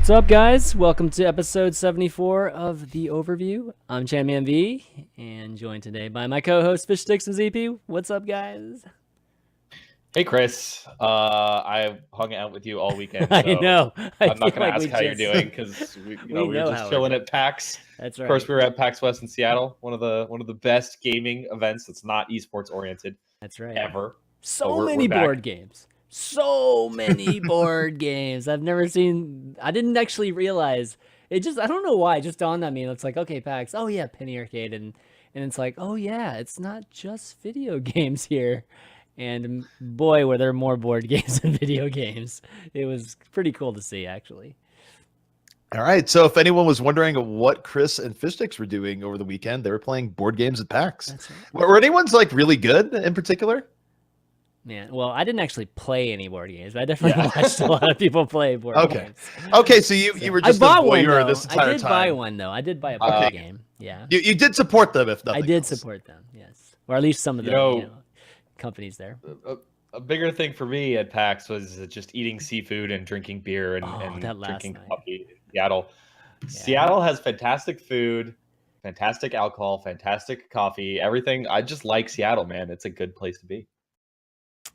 What's up, guys? Welcome to episode 74 of the Overview. I'm ChanManV, and joined today by my co-host Fishstix and ZP. What's up, guys? Hey, Chris. I hung out with you all weekend. So I know. I'm not going to ask how you're doing because we were just chilling at PAX. That's right. First, we were at PAX West in Seattle, one of the best gaming events that's not esports oriented. That's right. Ever. So many board games. So many board games. I've never seen. I didn't actually realize it. I don't know why. It just dawned on me. It's like, okay, PAX. Oh yeah, Penny Arcade, and it's like, oh yeah, it's not just video games here. And boy, were there more board games than video games. It was pretty cool to see, actually. All right. So if anyone was wondering what Chris and Fishstix were doing over the weekend, they were playing board games at PAX. That's right. Were anyone's like really good in particular? Man, well, I didn't actually play any board games, but I definitely watched a lot of people play board games. Okay, so you were just a voyeur this entire time. I did buy one, though. I did buy a board game. Yeah. You did support them, if nothing I did else. Support them, yes. Or at least some of the companies there. A bigger thing for me at PAX was just eating seafood and drinking beer and drinking coffee in Seattle. Yeah. Seattle has fantastic food, fantastic alcohol, fantastic coffee, everything. I just like Seattle, man. It's a good place to be.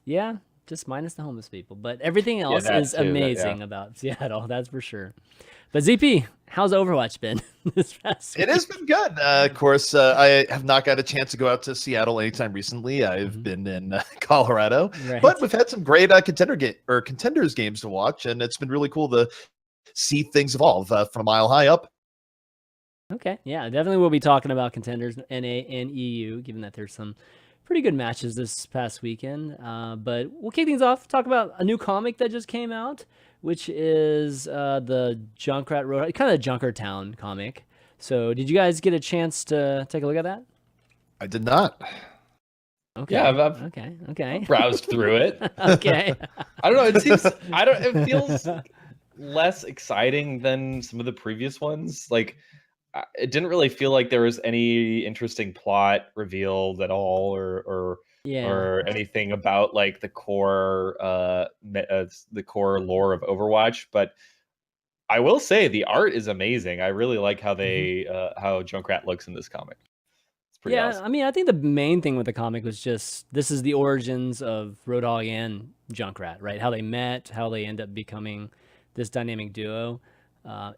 Yeah, just minus the homeless people. But everything else is amazing about Seattle, that's for sure. But ZP, how's Overwatch been this past week? It has been good. Of course, I have not got a chance to go out to Seattle anytime recently. I've been in Colorado, but we've had some great contenders games to watch, and it's been really cool to see things evolve from a mile high up. Okay, yeah, definitely we'll be talking about Contenders NA and EU, given that there's some pretty good matches this past weekend. But we'll kick things off, talk about a new comic that just came out, which is the Junkrat Road, kind of a Junkertown comic. So did you guys get a chance to take a look at that? I did not. Okay. Yeah, I've browsed through it. Okay. I don't know. It feels less exciting than some of the previous ones. Like, it didn't really feel like there was any interesting plot revealed at all, or anything about like the core lore of Overwatch. But I will say the art is amazing. I really like how they how Junkrat looks in this comic. It's pretty awesome. I mean, I think the main thing with the comic was just this is the origins of Roadhog and Junkrat, right? How they met, how they end up becoming this dynamic duo.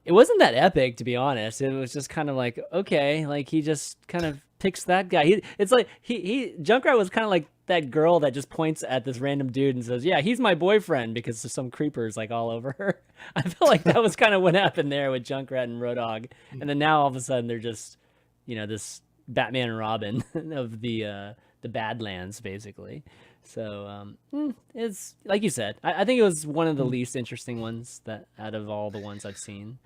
It wasn't that epic, to be honest. It was just kind of like, okay, like he just kind of picks that guy. It's like Junkrat was kind of like that girl that just points at this random dude and says, "Yeah, he's my boyfriend," because there's some creepers like all over her. I feel like that was kind of what happened there with Junkrat and Roadhog, and then now all of a sudden they're just, this Batman and Robin of the Badlands, basically. So it's like you said, I think it was one of the least interesting ones that out of all the ones I've seen.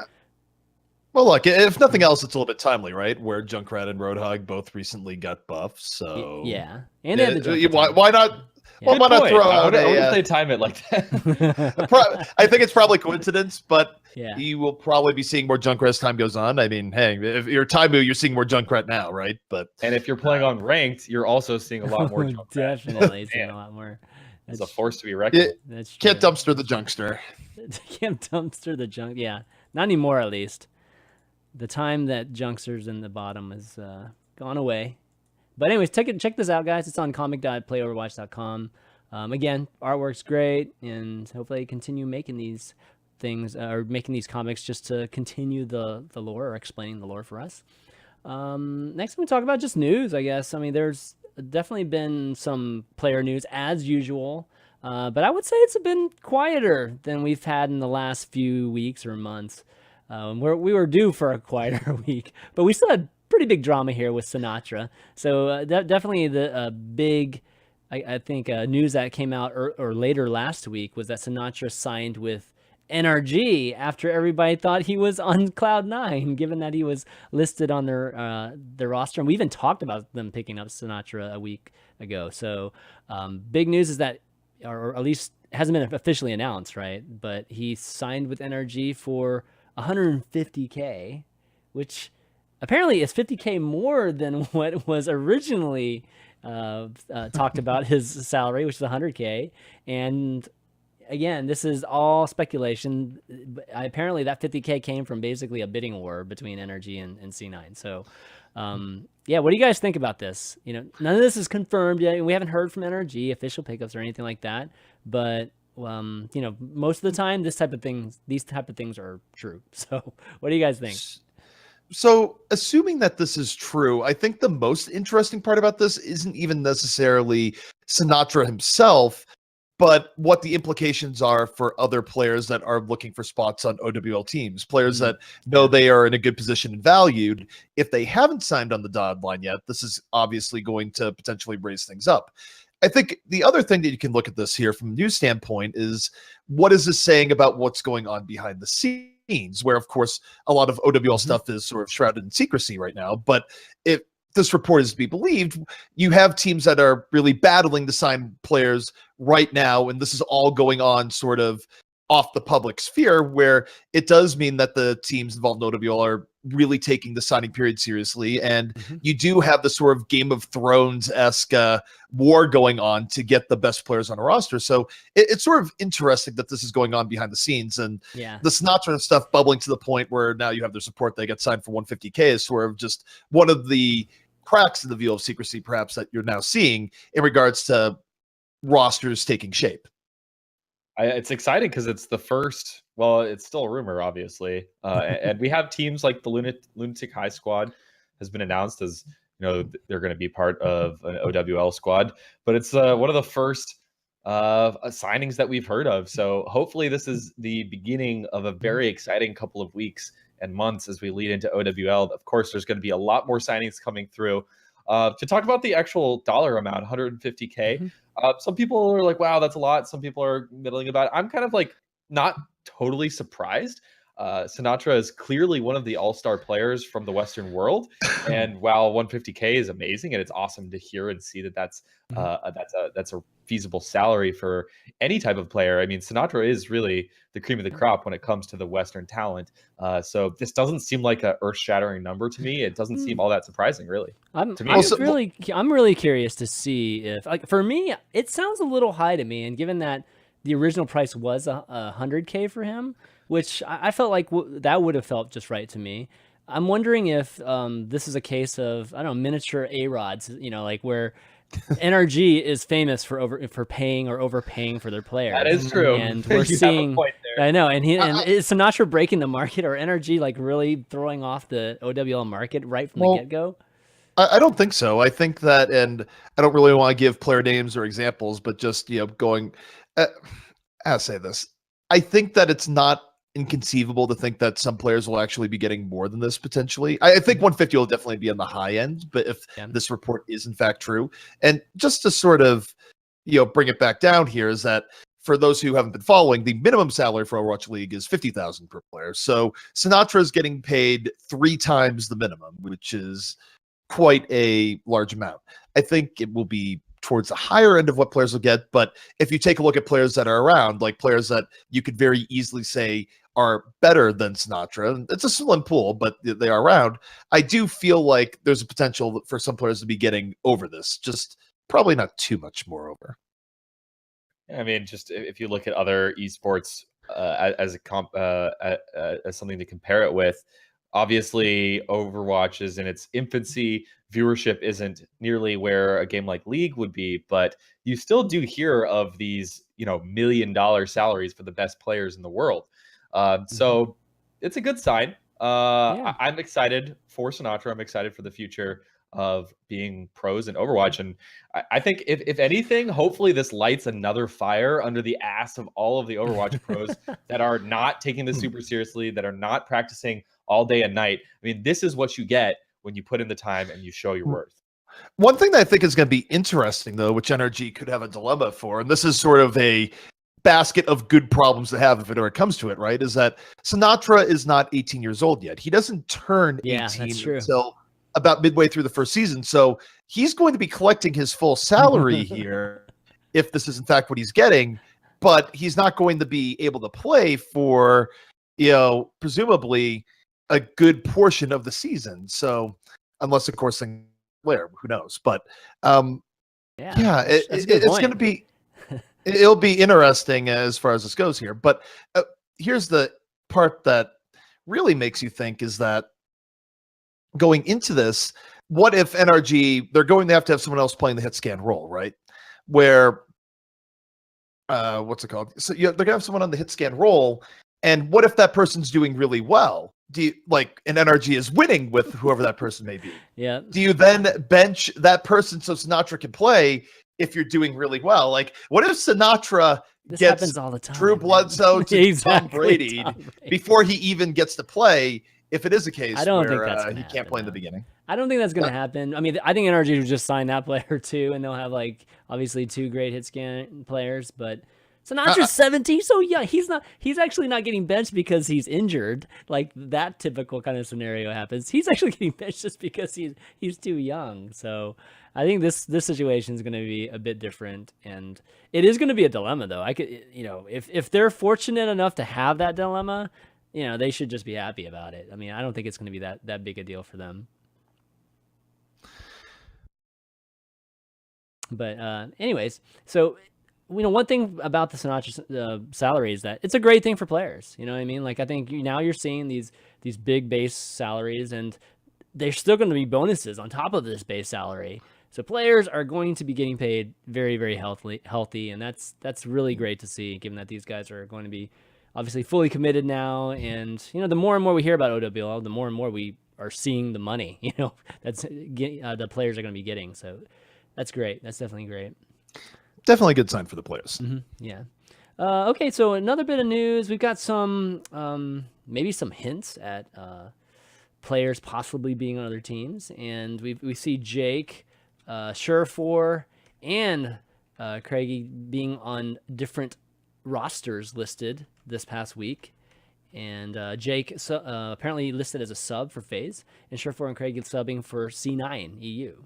Well, look, if nothing else, it's a little bit timely, right? Where Junkrat and Roadhog both recently got buffed, so yeah, and they had the why not? Well, why not throw out I wonder if they time it like that. I think it's probably coincidence, but yeah, you will probably be seeing more Junkrat as time goes on. I mean, hey, if you're Taimu, you're seeing more Junkrat now, right? And if you're playing on ranked, you're also seeing a lot more Junkrat. Definitely seeing a lot more. It's a force to be reckoned. That's true. Can't dumpster the Junkster. Can't dumpster the junk. Yeah, not anymore, at least. The time that Junkster's in the bottom has gone away. But anyways, check this out, guys. It's on comic.playoverwatch.com. Again, artwork's great, and hopefully continue making these things, or making these comics just to continue the lore, or explaining the lore for us. Next, we talk about just news, I guess. I mean, there's definitely been some player news as usual, but I would say it's been quieter than we've had in the last few weeks or months. We were due for a quieter week, but we still had pretty big drama here with Sinatra. So definitely the big, I think, news that came out or later last week was that Sinatra signed with NRG after everybody thought he was on Cloud 9, given that he was listed on their roster. And we even talked about them picking up Sinatra a week ago. So big news is that, or at least hasn't been officially announced, right? But he signed with NRG for $150K, which apparently is $50K more than what was originally talked about his salary, which is $100K. And again, this is all speculation. Apparently, that 50K came from basically a bidding war between NRG and C9. So, yeah, what do you guys think about this? You know, none of this is confirmed yet. We haven't heard from NRG official pickups or anything like that. But you know, most of the time, these type of things are true. So, what do you guys think? So, assuming that this is true, I think the most interesting part about this isn't even necessarily Sinatra himself, but what the implications are for other players that are looking for spots on OWL teams, players that know they are in a good position and valued. If they haven't signed on the dotted line yet, this is obviously going to potentially raise things up. I think the other thing that you can look at this here from a news standpoint is, what is this saying about what's going on behind the scenes, where, of course, a lot of OWL stuff is sort of shrouded in secrecy right now. But if this report is to be believed, you have teams that are really battling to sign players right now, and this is all going on sort of off the public sphere, where it does mean that the teams involved in OWL are really taking the signing period seriously, and you do have the sort of Game of Thrones-esque war going on to get the best players on a roster. So it's sort of interesting that this is going on behind the scenes, and the Sinatra stuff bubbling to the point where now you have their support. They get signed for 150K is sort of just one of the cracks in the veil of secrecy, perhaps, that you're now seeing in regards to rosters taking shape. It's exciting because it's the first. Well, it's still a rumor, obviously, and we have teams like the Lunatic High Squad has been announced as, you know, they're going to be part of an OWL squad, but it's one of the first signings that we've heard of. So hopefully this is the beginning of a very exciting couple of weeks and months as we lead into OWL. Of course, there's going to be a lot more signings coming through. To talk about the actual dollar amount, 150K. Some people are like, wow, that's a lot. Some people are middling about it. I'm kind of like not totally surprised. Sinatra is clearly one of the all-star players from the Western world. And while 150K is amazing, and it's awesome to hear and see that that's a feasible salary for any type of player. I mean, Sinatra is really the cream of the crop when it comes to the Western talent. So this doesn't seem like an earth-shattering number to me. It doesn't seem all that surprising, really. I'm really curious to see if, like, for me, it sounds a little high to me. And given that the original price was 100K for him, which I felt like that would have felt just right to me. I'm wondering if this is a case of, I don't know, miniature A-Rods, you know, like where NRG is famous for paying or overpaying for their players. That is true. And we're seeing, I know, and is Sinatra breaking the market, or NRG like really throwing off the OWL market right from the get-go? I don't think so. I think that, and I don't really want to give player names or examples, but just, you know, going, I'll say this. I think that it's not inconceivable to think that some players will actually be getting more than this potentially. I think 150 will definitely be on the high end, but if this report is in fact true, and just to sort of, you know, bring it back down here, is that for those who haven't been following, the minimum salary for Overwatch League is 50,000 per player. So Sinatra is getting paid 3 times the minimum, which is quite a large amount. I think it will be towards the higher end of what players will get, but if you take a look at players that are around, like players that you could very easily say are better than Sinatra, it's a slim pool, but they are around. I do feel like there's a potential for some players to be getting over this, just probably not too much more over. I mean, just if you look at other esports as something to compare it with, obviously Overwatch is in its infancy. Viewership isn't nearly where a game like League would be, but you still do hear of these, you know, $1 million salaries for the best players in the world. So it's a good sign. I'm excited for Sinatra. I'm excited for the future of being pros in Overwatch. And I think if anything, hopefully this lights another fire under the ass of all of the Overwatch pros that are not taking this super seriously, that are not practicing all day and night. I mean, this is what you get when you put in the time and you show your worth. One thing that I think is going to be interesting, though, which NRG could have a dilemma for, and this is sort of a basket of good problems to have if it ever comes to it, right, is that Sinatra is not 18 years old yet. He doesn't turn 18 until about midway through the first season. So he's going to be collecting his full salary here if this is in fact what he's getting, but he's not going to be able to play for, you know, presumably a good portion of the season. So unless, of course, who knows? But it's going to be It'll be interesting as far as this goes here. But here's the part that really makes you think is that going into this, what if NRG, they're going to have someone else playing the hit scan role, right? Where, what's it called? So they're going to have someone on the hit scan role. And what if that person's doing really well? Do you and NRG is winning with whoever that person may be? Yeah. Do you then bench that person so Sinatra can play if you're doing really well? Like, what if Sinatra gets all the time, Drew Bledsoe to exactly, Tom Brady before he even gets to play? If it is a case I don't where think that's he can't play in the beginning. I don't think that's going to happen. I mean, I think NRG would just sign that player too, and they'll have like obviously 2 great hit scan players, but Sinatra's 17, so yeah, he's actually not getting benched because he's injured, like that typical kind of scenario happens. He's actually getting benched just because he's too young. So I think this situation is going to be a bit different, and it is going to be a dilemma though. I could, if they're fortunate enough to have that dilemma, they should just be happy about it. I mean, I don't think it's going to be that big a deal for them. But anyways, so one thing about the Sinatra salary is that it's a great thing for players. You know what I mean? Like, I think now you're seeing these big base salaries, and they're still going to be bonuses on top of this base salary. So players are going to be getting paid very, very healthy, and that's really great to see, given that these guys are going to be obviously fully committed now. And the more and more we hear about OWL, the more and more we are seeing the money. That's the players are going to be getting. So that's great. That's definitely great. Definitely a good sign for the players. Mm-hmm. Yeah. Okay, so another bit of news. We've got some maybe some hints at players possibly being on other teams, and we see Jake, Surefour, and Kragie being on different rosters listed this past week. And Jake apparently listed as a sub for FaZe, and Surefour and Kragie subbing for C9 EU.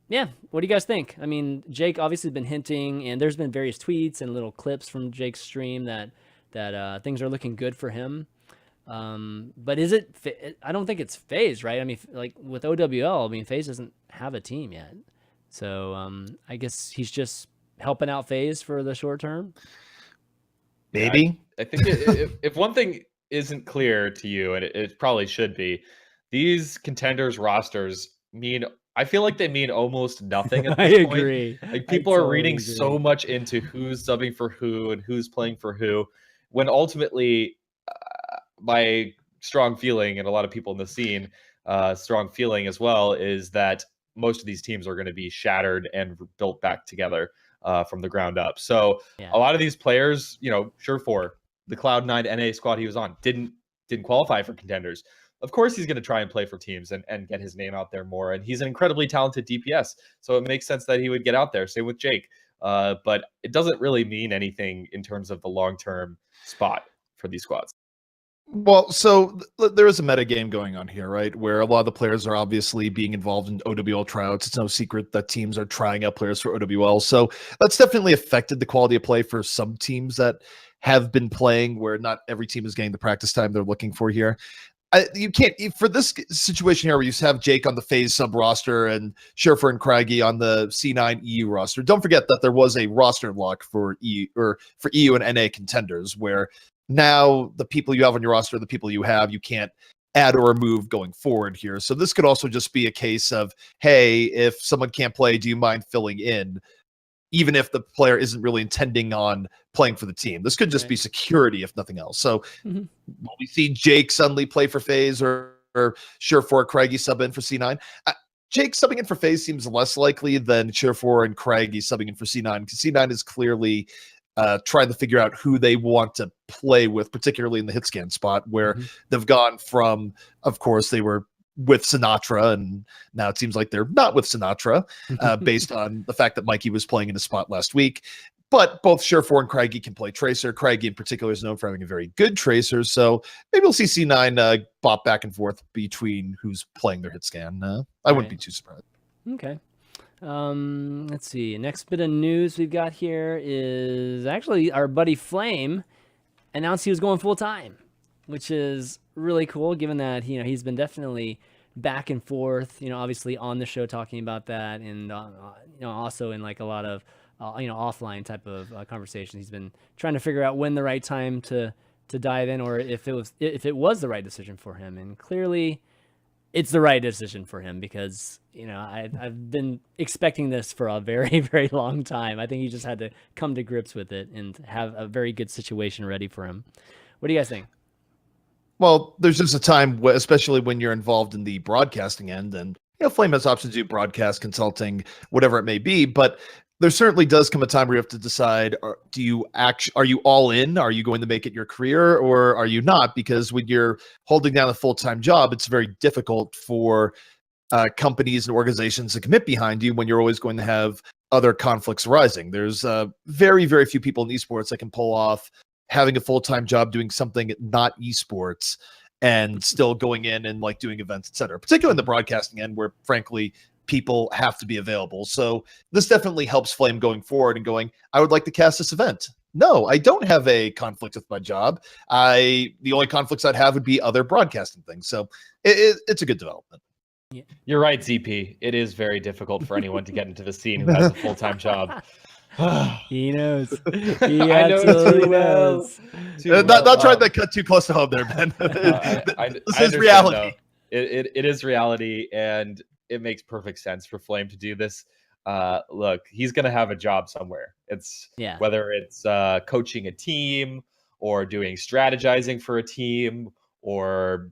Yeah, what do you guys think? I mean, Jake obviously has been hinting, and there's been various tweets and little clips from Jake's stream that things are looking good for him. But is it? I don't think it's FaZe, right? I mean, like with OWL, I mean, FaZe doesn't have a team yet, so I guess he's just helping out FaZe for the short term. Maybe. I think if one thing isn't clear to you, and it probably should be, these contenders rosters I feel like they mean almost nothing at this point. Agree. Like, people are reading so much into who's subbing for who and who's playing for who, when ultimately, my strong feeling, and a lot of people in the scene, strong feeling as well, is that most of these teams are going to be shattered and built back together from the ground up. So a lot of these players, Surefour, the Cloud9 NA squad he was on, didn't qualify for contenders. Of course, he's going to try and play for teams and get his name out there more. And he's an incredibly talented DPS, so it makes sense that he would get out there. Same with Jake. But it doesn't really mean anything in terms of the long-term spot for these squads. Well, so there is a meta game going on here, right? Where a lot of the players are obviously being involved in OWL tryouts. It's no secret that teams are trying out players for OWL. So that's definitely affected the quality of play for some teams that have been playing, where not every team is getting the practice time they're looking for here. You can't, for this situation here where you have Jake on the FaZe sub roster and Surefour and Kragie on the C9 EU roster. Don't forget that there was a roster lock for EU and NA contenders, where now the people you have on your roster, the people you can't add or remove going forward here. So this could also just be a case of, hey, if someone can't play, do you mind filling in? Even if the player isn't really intending on playing for the team. This could just be security, if nothing else. So will we see Jake suddenly play for FaZe or Surefour, Kragie sub in for C9? Jake subbing in for FaZe seems less likely than Surefour and Kragie subbing in for C9, because C9 is clearly trying to figure out who they want to play with, particularly in the hit scan spot, where they've gone from, of course, they were with Sinatra, and now it seems like they're not with Sinatra, based on the fact that Mikey was playing in a spot last week. But both Surefour and Kragie can play Tracer. Kragie in particular is known for having a very good Tracer, so maybe we'll see C9 bop back and forth between who's playing their hit scan. I wouldn't be too surprised. Okay. Let's see. Next bit of news we've got here is actually our buddy Flame announced he was going full time, which is really cool, given that he's been definitely back and forth, obviously on the show talking about that, and also in like a lot of offline type of conversation. He's been trying to figure out when the right time to dive in, or if it was the right decision for him. And clearly, it's the right decision for him because I've been expecting this for a very, very long time. I think he just had to come to grips with it and have a very good situation ready for him. What do you guys think? Well, there's just a time, especially when you're involved in the broadcasting end, and Flame has options to do broadcast consulting, whatever it may be. But there certainly does come a time where you have to decide: are you all in? Are you going to make it your career, or are you not? Because when you're holding down a full-time job, it's very difficult for companies and organizations to commit behind you when you're always going to have other conflicts arising. There's very, very few people in esports that can pull off having a full-time job doing something not esports and still going in and like doing events, etc. Particularly in the broadcasting end, where frankly people have to be available. So this definitely helps Flame going forward and going, I would like to cast this event. No, I don't have a conflict with my job. The only conflicts I'd have would be other broadcasting things. So it's a good development. Yeah. You're right, ZP. It is very difficult for anyone to get into the scene who has a full-time job. He knows. He absolutely knows. Not trying to cut too close to home there, Ben. This is reality. It is reality, and it makes perfect sense for Flame to do this. Look, he's going to have a job somewhere. Whether it's coaching a team or doing strategizing for a team or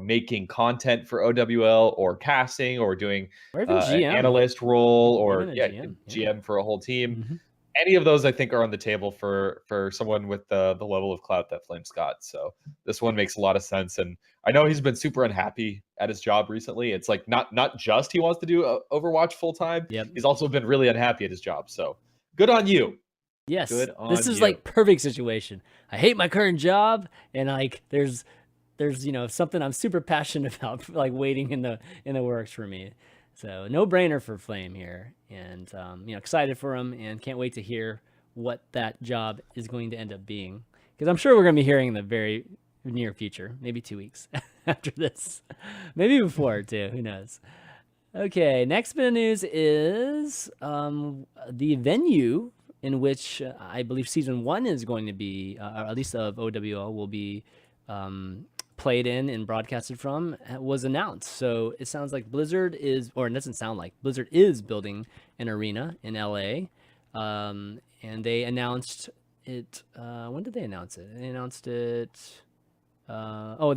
making content for OWL or casting or doing an analyst role or GM for a whole team. Mm-hmm. Any of those I think are on the table for someone with the level of clout that Flame's got. So this one makes a lot of sense. And I know he's been super unhappy at his job recently. It's like not just he wants to do Overwatch full time. Yep. He's also been really unhappy at his job. So good on you. Yes. Good on this is you. like perfect situation. I hate my current job, and like there's something I'm super passionate about, like waiting in the works for me. So no brainer for Flame here, and excited for him, and can't wait to hear what that job is going to end up being, because I'm sure we're going to be hearing in the very near future, maybe 2 weeks after this, maybe before too. Who knows? Okay, next bit of news is the venue in which I believe Season 1 is going to be, or at least of OWL will be played in and broadcasted from, was announced. So it sounds like Blizzard is, or it doesn't sound like, Blizzard is building an arena in LA. And they announced it, when did they announce it? They announced it, they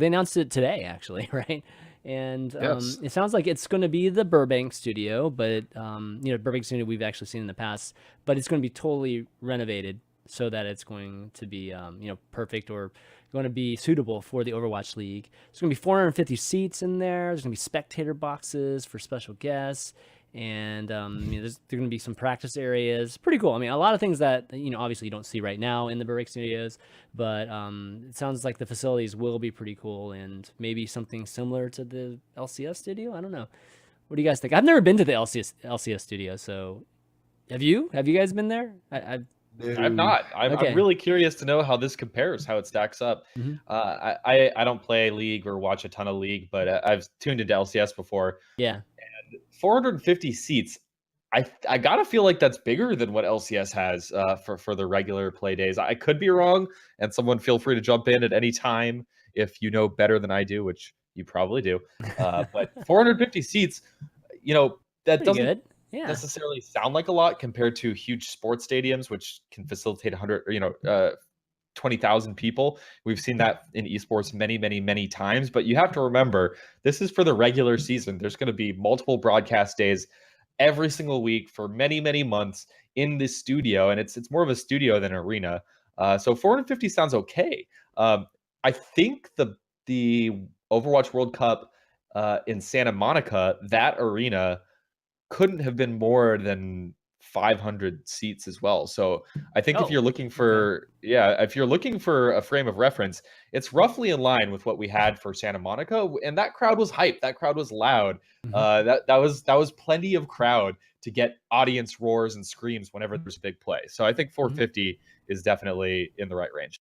announced it today, actually, right? And yes. It sounds like it's going to be the Burbank studio, but Burbank studio we've actually seen in the past, but it's going to be totally renovated so that it's going to be perfect, or going to be suitable for the Overwatch League. There's going to be 450 seats in there. There's going to be spectator boxes for special guests, and there's going to be some practice areas. Pretty cool. I mean, a lot of things that obviously you don't see right now in the Burbank studios, but it sounds like the facilities will be pretty cool, and maybe something similar to the LCS studio. I don't know. What do you guys think? I've never been to the LCS studio, so have you? Have you guys been there? I'm not. I'm really curious to know how this compares, how it stacks up. Mm-hmm. I don't play League or watch a ton of League, but I've tuned into LCS before. Yeah. And 450 seats, I gotta feel like that's bigger than what LCS has for the regular play days. I could be wrong, and someone feel free to jump in at any time if you know better than I do, which you probably do. But 450 seats, that pretty doesn't good. Yeah. necessarily sound like a lot compared to huge sports stadiums, which can facilitate 20,000 people. We've seen that in esports many, many, many times. But you have to remember, this is for the regular season. There's going to be multiple broadcast days every single week for many, many months in this studio, and it's more of a studio than an arena. So 450 sounds okay. I think the Overwatch World Cup in Santa Monica, that arena couldn't have been more than 500 seats as well. So I think if you're looking for, if you're looking for a frame of reference, it's roughly in line with what we had for Santa Monica. And that crowd was hyped. That crowd was loud. Mm-hmm. That was plenty of crowd to get audience roars and screams whenever there's a big play. So I think 450 is definitely in the right range.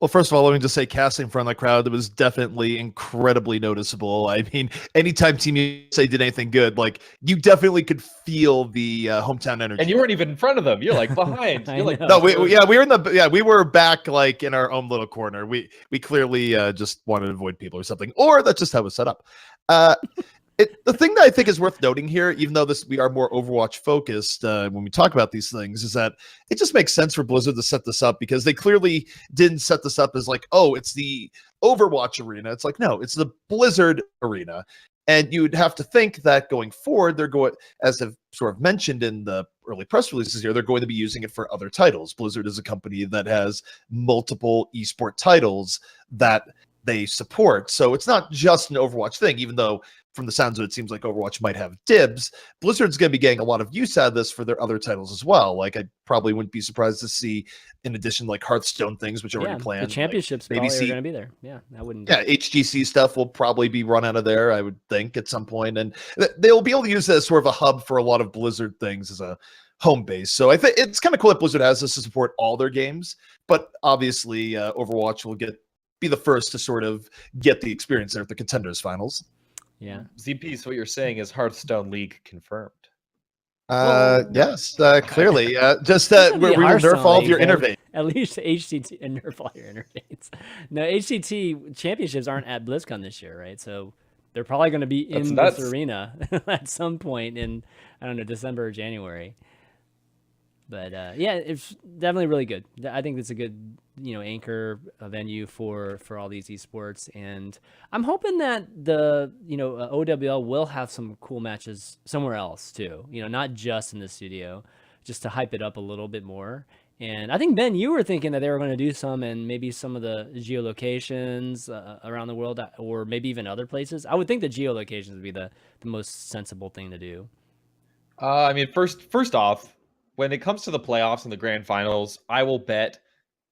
Well, first of all, let me just say, casting in front of the crowd, it was definitely incredibly noticeable. I mean, anytime Team USA did anything good, like you definitely could feel the hometown energy. And you weren't even in front of them; you're like behind. You're like, no, we were in the we were back like in our own little corner. We clearly just wanted to avoid people or something, or that's just how it was set up. The thing that I think is worth noting here, even though we are more Overwatch focused when we talk about these things, is that it just makes sense for Blizzard to set this up, because they clearly didn't set this up as like, oh, it's the Overwatch arena. It's like, no, it's the Blizzard arena. And you would have to think that going forward, they're going, as I've sort of mentioned in the early press releases here, they're going to be using it for other titles. Blizzard is a company that has multiple esport titles that they support. So it's not just an Overwatch thing, even though from the sounds of it, seems like Overwatch might have dibs. Blizzard's going to be getting a lot of use out of this for their other titles as well. Like, I probably wouldn't be surprised to see, in addition, like Hearthstone things, which are already planned. The championships like, probably are going to be there. Yeah, I wouldn't. Yeah, HGC stuff will probably be run out of there, I would think, at some point. And they'll be able to use it as sort of a hub for a lot of Blizzard things as a home base. So I think it's kind of cool that Blizzard has this to support all their games. But obviously, Overwatch will be the first to sort of get the experience there at the Contenders finals. Yeah. ZP, so what you're saying is Hearthstone League confirmed. Yes, clearly. Just where we will nerf all of your innervates. At least HCT and nerf all your innervates. No, HCT championships aren't at BlizzCon this year, right? So they're probably going to be in this arena at some point in, I don't know, December or January. But yeah, it's definitely really good. I think it's a good, anchor venue for all these esports, and I'm hoping that the OWL will have some cool matches somewhere else too. Not just in the studio, just to hype it up a little bit more. And I think, Ben, you were thinking that they were going to do some, and maybe some of the Geo Locations around the world, or maybe even other places. I would think the Geo Locations would be the most sensible thing to do. I mean, first off, when it comes to the playoffs and the grand finals, I will bet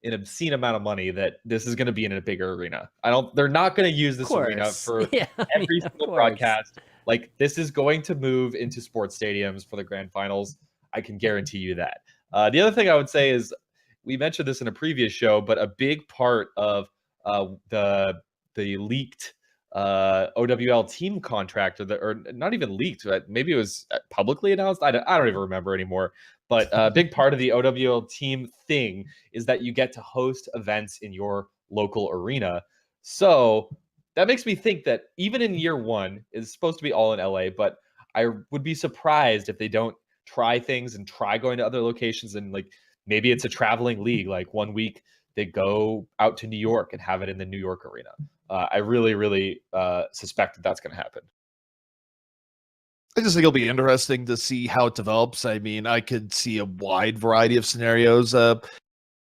an obscene amount of money that this is going to be in a bigger arena. They're not going to use this arena for every single broadcast. Like, this is going to move into sports stadiums for the grand finals. I can guarantee you that. The other thing I would say is, we mentioned this in a previous show, but a big part of the leaked OWL team contract, or not even leaked, maybe it was publicly announced. I don't even remember anymore. But a big part of the OWL team thing is that you get to host events in your local arena. So that makes me think that even in year one, it's supposed to be all in LA, but I would be surprised if they don't try things and try going to other locations. And like, maybe it's a traveling league. Like, one week they go out to New York and have it in the New York arena. I really, really suspect that that's going to happen. I just think it'll be interesting to see how it develops. I mean, I could see a wide variety of scenarios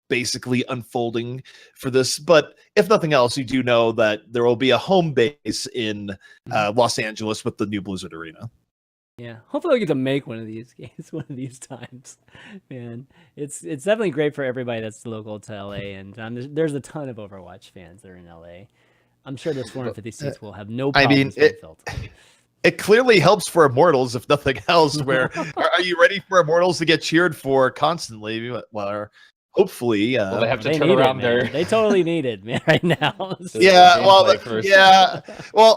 basically unfolding for this. But if nothing else, you do know that there will be a home base in Los Angeles with the new Blizzard Arena. Yeah, hopefully we'll get to make one of these games one of these times. Man, it's definitely great for everybody that's local to LA, and there's a ton of Overwatch fans that are in LA. I'm sure those 450 seats will have no problems being filled. It clearly helps for Immortals, if nothing else. Where are you ready for Immortals to get cheered for constantly? Well, hopefully, well, they have to turn around there. They totally need it, man, right now. Yeah, well,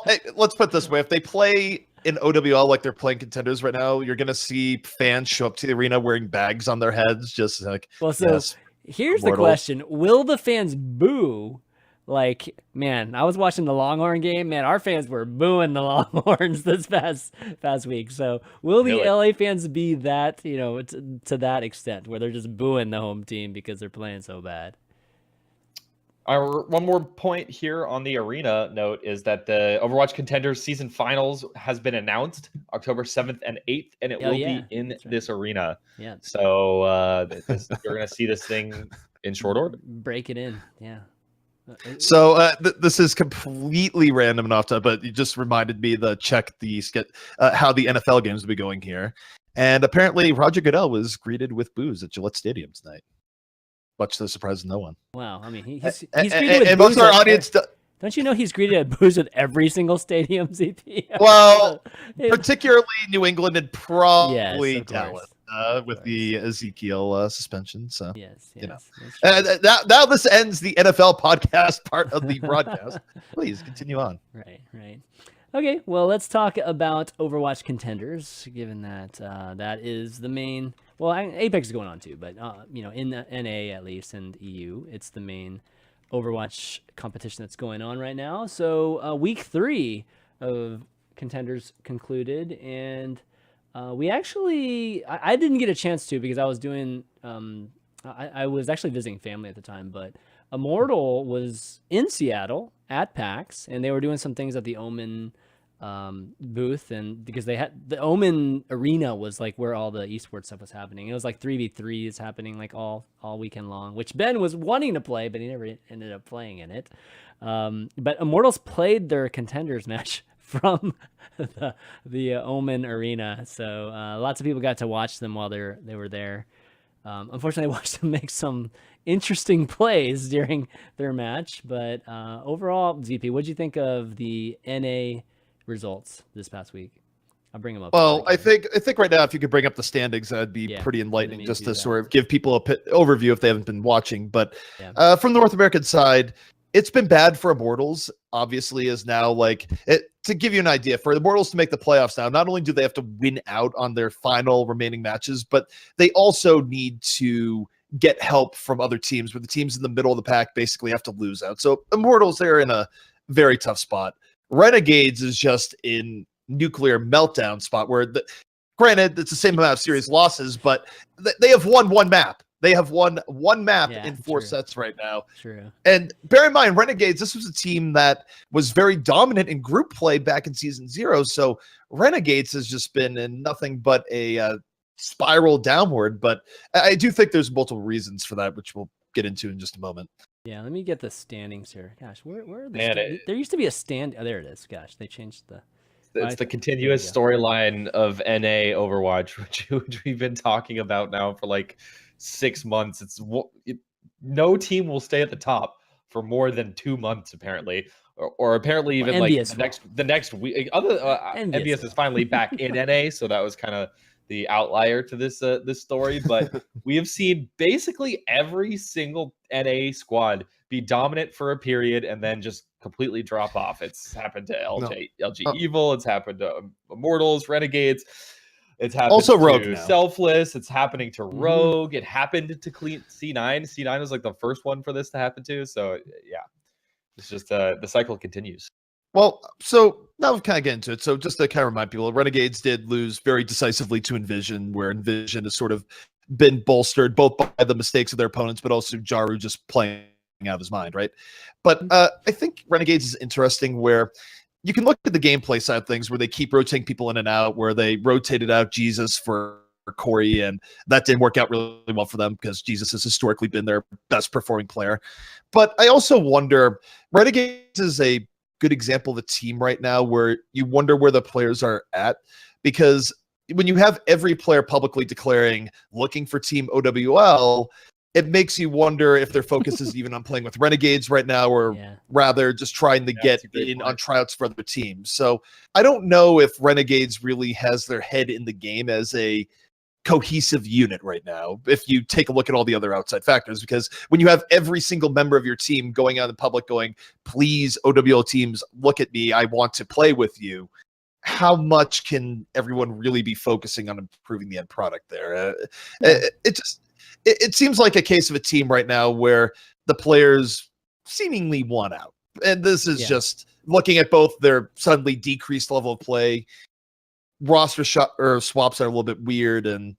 hey, let's put it this way: if they play in OWL like they're playing Contenders right now, you're gonna see fans show up to the arena wearing bags on their heads, just like. Well, so here's the question: will the fans boo? Like, man, I was watching the Longhorn game. Man, our fans were booing the Longhorns this past week. So will the LA fans be that, to that extent, where they're just booing the home team because they're playing so bad? One more point here on the arena note is that the Overwatch Contenders season finals has been announced October 7th and 8th, and it will be in this arena. Yeah. So you're going to see this thing in short order. Break it in. Yeah. So this is completely random enough, but you just reminded me to check how the NFL games will be going here. And apparently Roger Goodell was greeted with boos at Gillette Stadium tonight, much to the surprise of no one. Wow. I mean, he's greeted with most of our audience... Don't you know he's greeted at boos with every single stadium, ZP? Well, particularly New England and probably Dallas. with the Ezekiel suspension. So yes, you know, that's true. now this ends the NFL podcast part of the broadcast. Please continue on. Right. Okay, well, let's talk about Overwatch Contenders, given that that is the main. Well, Apex is going on too, but in the NA at least and EU, it's the main Overwatch competition that's going on right now. So week 3 of Contenders concluded, and we actually I didn't get a chance to because I was doing I was actually visiting family at the time, but Immortal was in Seattle at PAX, and they were doing some things at the Omen booth, and because they had the Omen arena was like where all the esports stuff was happening. It was like 3v3s happening like all weekend long, which Ben was wanting to play, but he never ended up playing in it. But Immortals played their Contenders match from the Omen arena, so lots of people got to watch them while they were there. Unfortunately, I watched them make some interesting plays during their match, but overall, ZP, what did you think of the NA results this past week? I'll bring them up. Well, I think right now, if you could bring up the standings, that'd be pretty enlightening, just to sort of give people a overview if they haven't been watching. But from the North American side, it's been bad for Immortals. Obviously, is now to give you an idea, for the Immortals to make the playoffs now, not only do they have to win out on their final remaining matches, but they also need to get help from other teams, where the teams in the middle of the pack basically have to lose out. So Immortals, they're in a very tough spot. Renegades is just in nuclear meltdown spot, where granted, it's the same amount of serious losses, but they have won one map. They have won one map in 4 sets right now. True. And bear in mind, Renegades, this was a team that was very dominant in group play back in Season 0. So Renegades has just been in nothing but a spiral downward. But I do think there's multiple reasons for that, which we'll get into in just a moment. Yeah, let me get the standings here. Gosh, where are the there used to be a stand. Oh, there it is. Gosh, they changed the... It's the continuous storyline of NA Overwatch, which we've been talking about now for like 6 months. No team will stay at the top for more than 2 months, apparently, or apparently even Envious the next week. Envious is finally back in NA, so that was kind of the outlier to this story. But we have seen basically every single NA squad be dominant for a period and then just completely drop off. It's happened to LG Evil. It's happened to Immortals, Renegades. It's happened also to Rogue now. Selfless. It's happening to Rogue. It happened to C9. C9 was like the first one for this to happen to. So yeah, it's just the cycle continues. Well, so now we'll kind of get into it. So just to kind of remind people, Renegades did lose very decisively to Envision, where Envision has sort of been bolstered both by the mistakes of their opponents, but also Jaru just playing out of his mind, right? But I think Renegades is interesting, where you can look at the gameplay side of things, where they keep rotating people in and out, where they rotated out Jesus for Corey, and that didn't work out really well for them because Jesus has historically been their best performing player. But I also wonder, Renegades is a good example of a team right now where you wonder where the players are at, because when you have every player publicly declaring looking for Team OWL, it makes you wonder if their focus is even on playing with Renegades right now, or rather just trying to get in on tryouts for other teams. So I don't know if Renegades really has their head in the game as a cohesive unit right now, if you take a look at all the other outside factors, because when you have every single member of your team going out in public going, please, OWL teams, look at me, I want to play with you, how much can everyone really be focusing on improving the end product there? It seems like a case of a team right now where the players seemingly want out. And this is just looking at both their suddenly decreased level of play, roster swaps are a little bit weird, and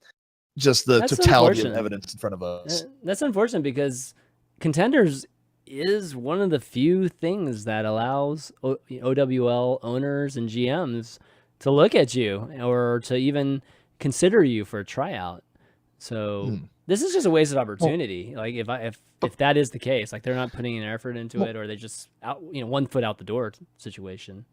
just the totality of evidence in front of us. That's unfortunate, because Contenders is one of the few things that allows OWL owners and GMs to look at you or to even consider you for a tryout. So this is just a wasted opportunity. Like if that is the case, like they're not putting an effort into it, or they just out, 1 foot out the door situation.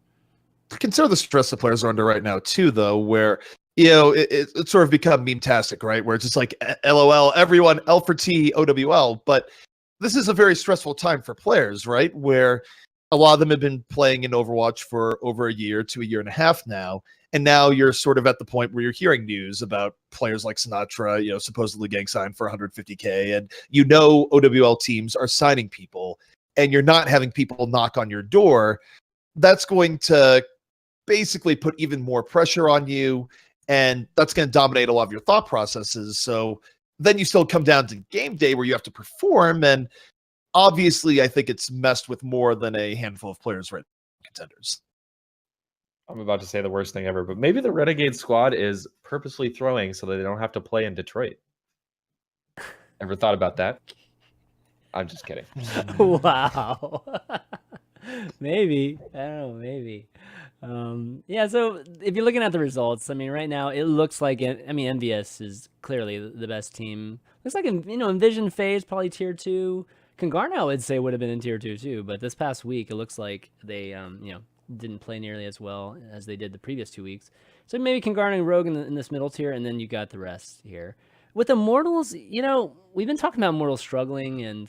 Consider the stress the players are under right now too, though, where it's sort of become meme-tastic, right? Where it's just like LOL, everyone, L for T, OWL. But this is a very stressful time for players, right? Where a lot of them have been playing in Overwatch for over a year to a year and a half now. And now you're sort of at the point where you're hearing news about players like Sinatra, supposedly getting signed for 150K. And OWL teams are signing people, and you're not having people knock on your door. That's going to basically put even more pressure on you, and that's going to dominate a lot of your thought processes. So then you still come down to game day where you have to perform, and obviously I think it's messed with more than a handful of players right now, Contenders. I'm about to say the worst thing ever, but maybe the Renegade squad is purposely throwing so that they don't have to play in Detroit. Ever thought about that? I'm just kidding. Wow. Maybe. I don't know, maybe. Yeah, so if you're looking at the results, I mean, right now it looks like NVS is clearly the best team. Looks like Envision FaZe probably tier 2. Congarna, I would say, would have been in tier 2 too, but this past week it looks like they didn't play nearly as well as they did the previous 2 weeks. So maybe Congarna and Rogue in this middle tier, and then you got the rest here. With Immortals, we've been talking about Immortals struggling, and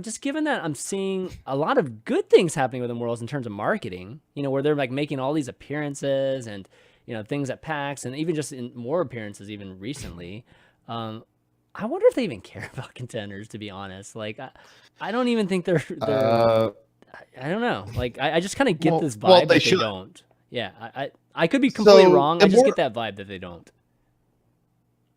just given that I'm seeing a lot of good things happening with Immortals in terms of marketing, where they're like making all these appearances and, things at PAX, and even just in more appearances even recently. I wonder if they even care about Contenders, to be honest. Like, I don't even think they're I don't know. Like, I just kind of get this vibe that they don't. Yeah, I could be completely wrong. I just get that vibe that they don't.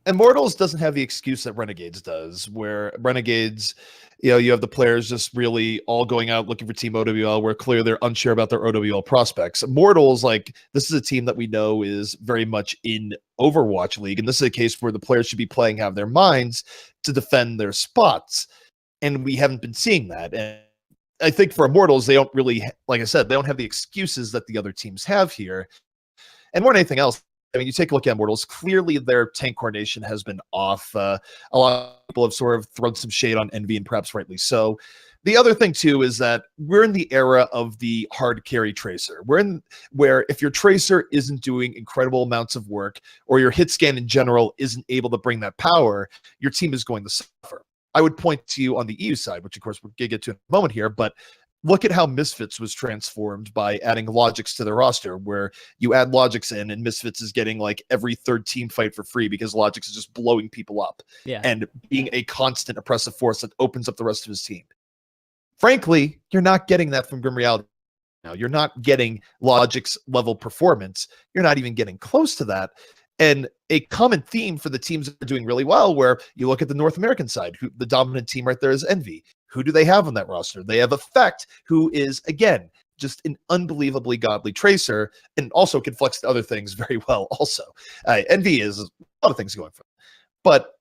Immortals doesn't have the excuse that Renegades does, where Renegades, you have the players just really all going out looking for Team OWL, where clearly they're unsure about their OWL prospects. Immortals, like, this is a team that we know is very much in Overwatch League, and this is a case where the players should be playing out of their minds to defend their spots, and we haven't been seeing that. And I think for Immortals, they don't really, like I said, they don't have the excuses that the other teams have here. And more than anything else, I mean, you take a look at Immortals, clearly their tank coordination has been off. A lot of people have sort of thrown some shade on Envy, and perhaps rightly so. The other thing, too, is that we're in the era of the hard carry tracer. We're in where if your tracer isn't doing incredible amounts of work, or your hit scan in general isn't able to bring that power, your team is going to suffer. I would point to you on the EU side, which, of course, we're going to get to in a moment here, but look at how Misfits was transformed by adding Logix to their roster, where you add Logix in and Misfits is getting like every third team fight for free because Logix is just blowing people up and being a constant oppressive force that opens up the rest of his team. Frankly, you're not getting that from Grim Reality now. You're not getting Logix level performance. You're not even getting close to that. And a common theme for the teams that are doing really well, where you look at the North American side, the dominant team right there is Envy. Who do they have on that roster? They have Effect, who is, again, just an unbelievably godly tracer, and also can flex to other things very well also. Envy is a lot of things going for them. But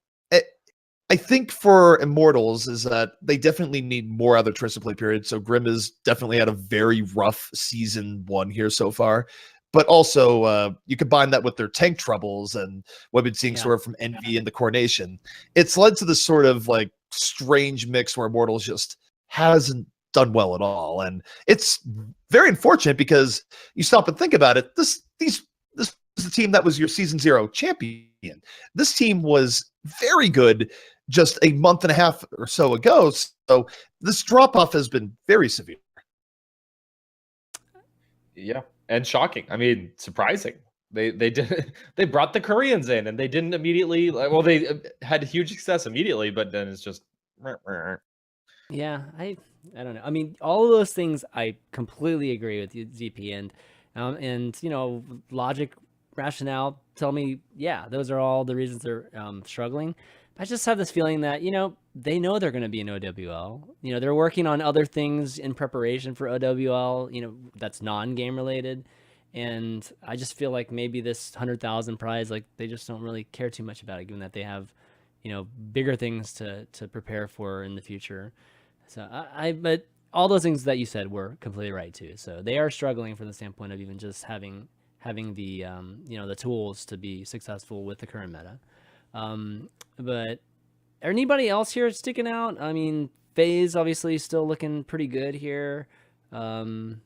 I think for Immortals is that they definitely need more other tracer play period. So Grim has definitely had a very rough season 1 here so far. But also, you combine that with their tank troubles and what we've been seeing sort of from Envy and the Coronation. It's led to this sort of like strange mix where Immortals just hasn't done well at all. And it's very unfortunate because you stop and think about it. This is the team that was your season 0 champion. This team was very good just a month and a half or so ago. So this drop off has been very severe. Yeah. And shocking. I mean, surprising. They brought the Koreans in, and they didn't immediately. Well, they had huge success immediately, but then it's just. Yeah, I don't know. I mean, all of those things I completely agree with you, ZP, and logic, rationale tell me, yeah, those are all the reasons they're struggling. I just have this feeling that, they know they're going to be in OWL. They're working on other things in preparation for OWL, that's non-game related. And I just feel like maybe this 100,000 prize, like, they just don't really care too much about it, given that they have, bigger things to prepare for in the future. So but all those things that you said were completely right too. So they are struggling from the standpoint of even just having the, the tools to be successful with the current meta. But anybody else here sticking out? I mean, FaZe obviously still looking pretty good here. I mean,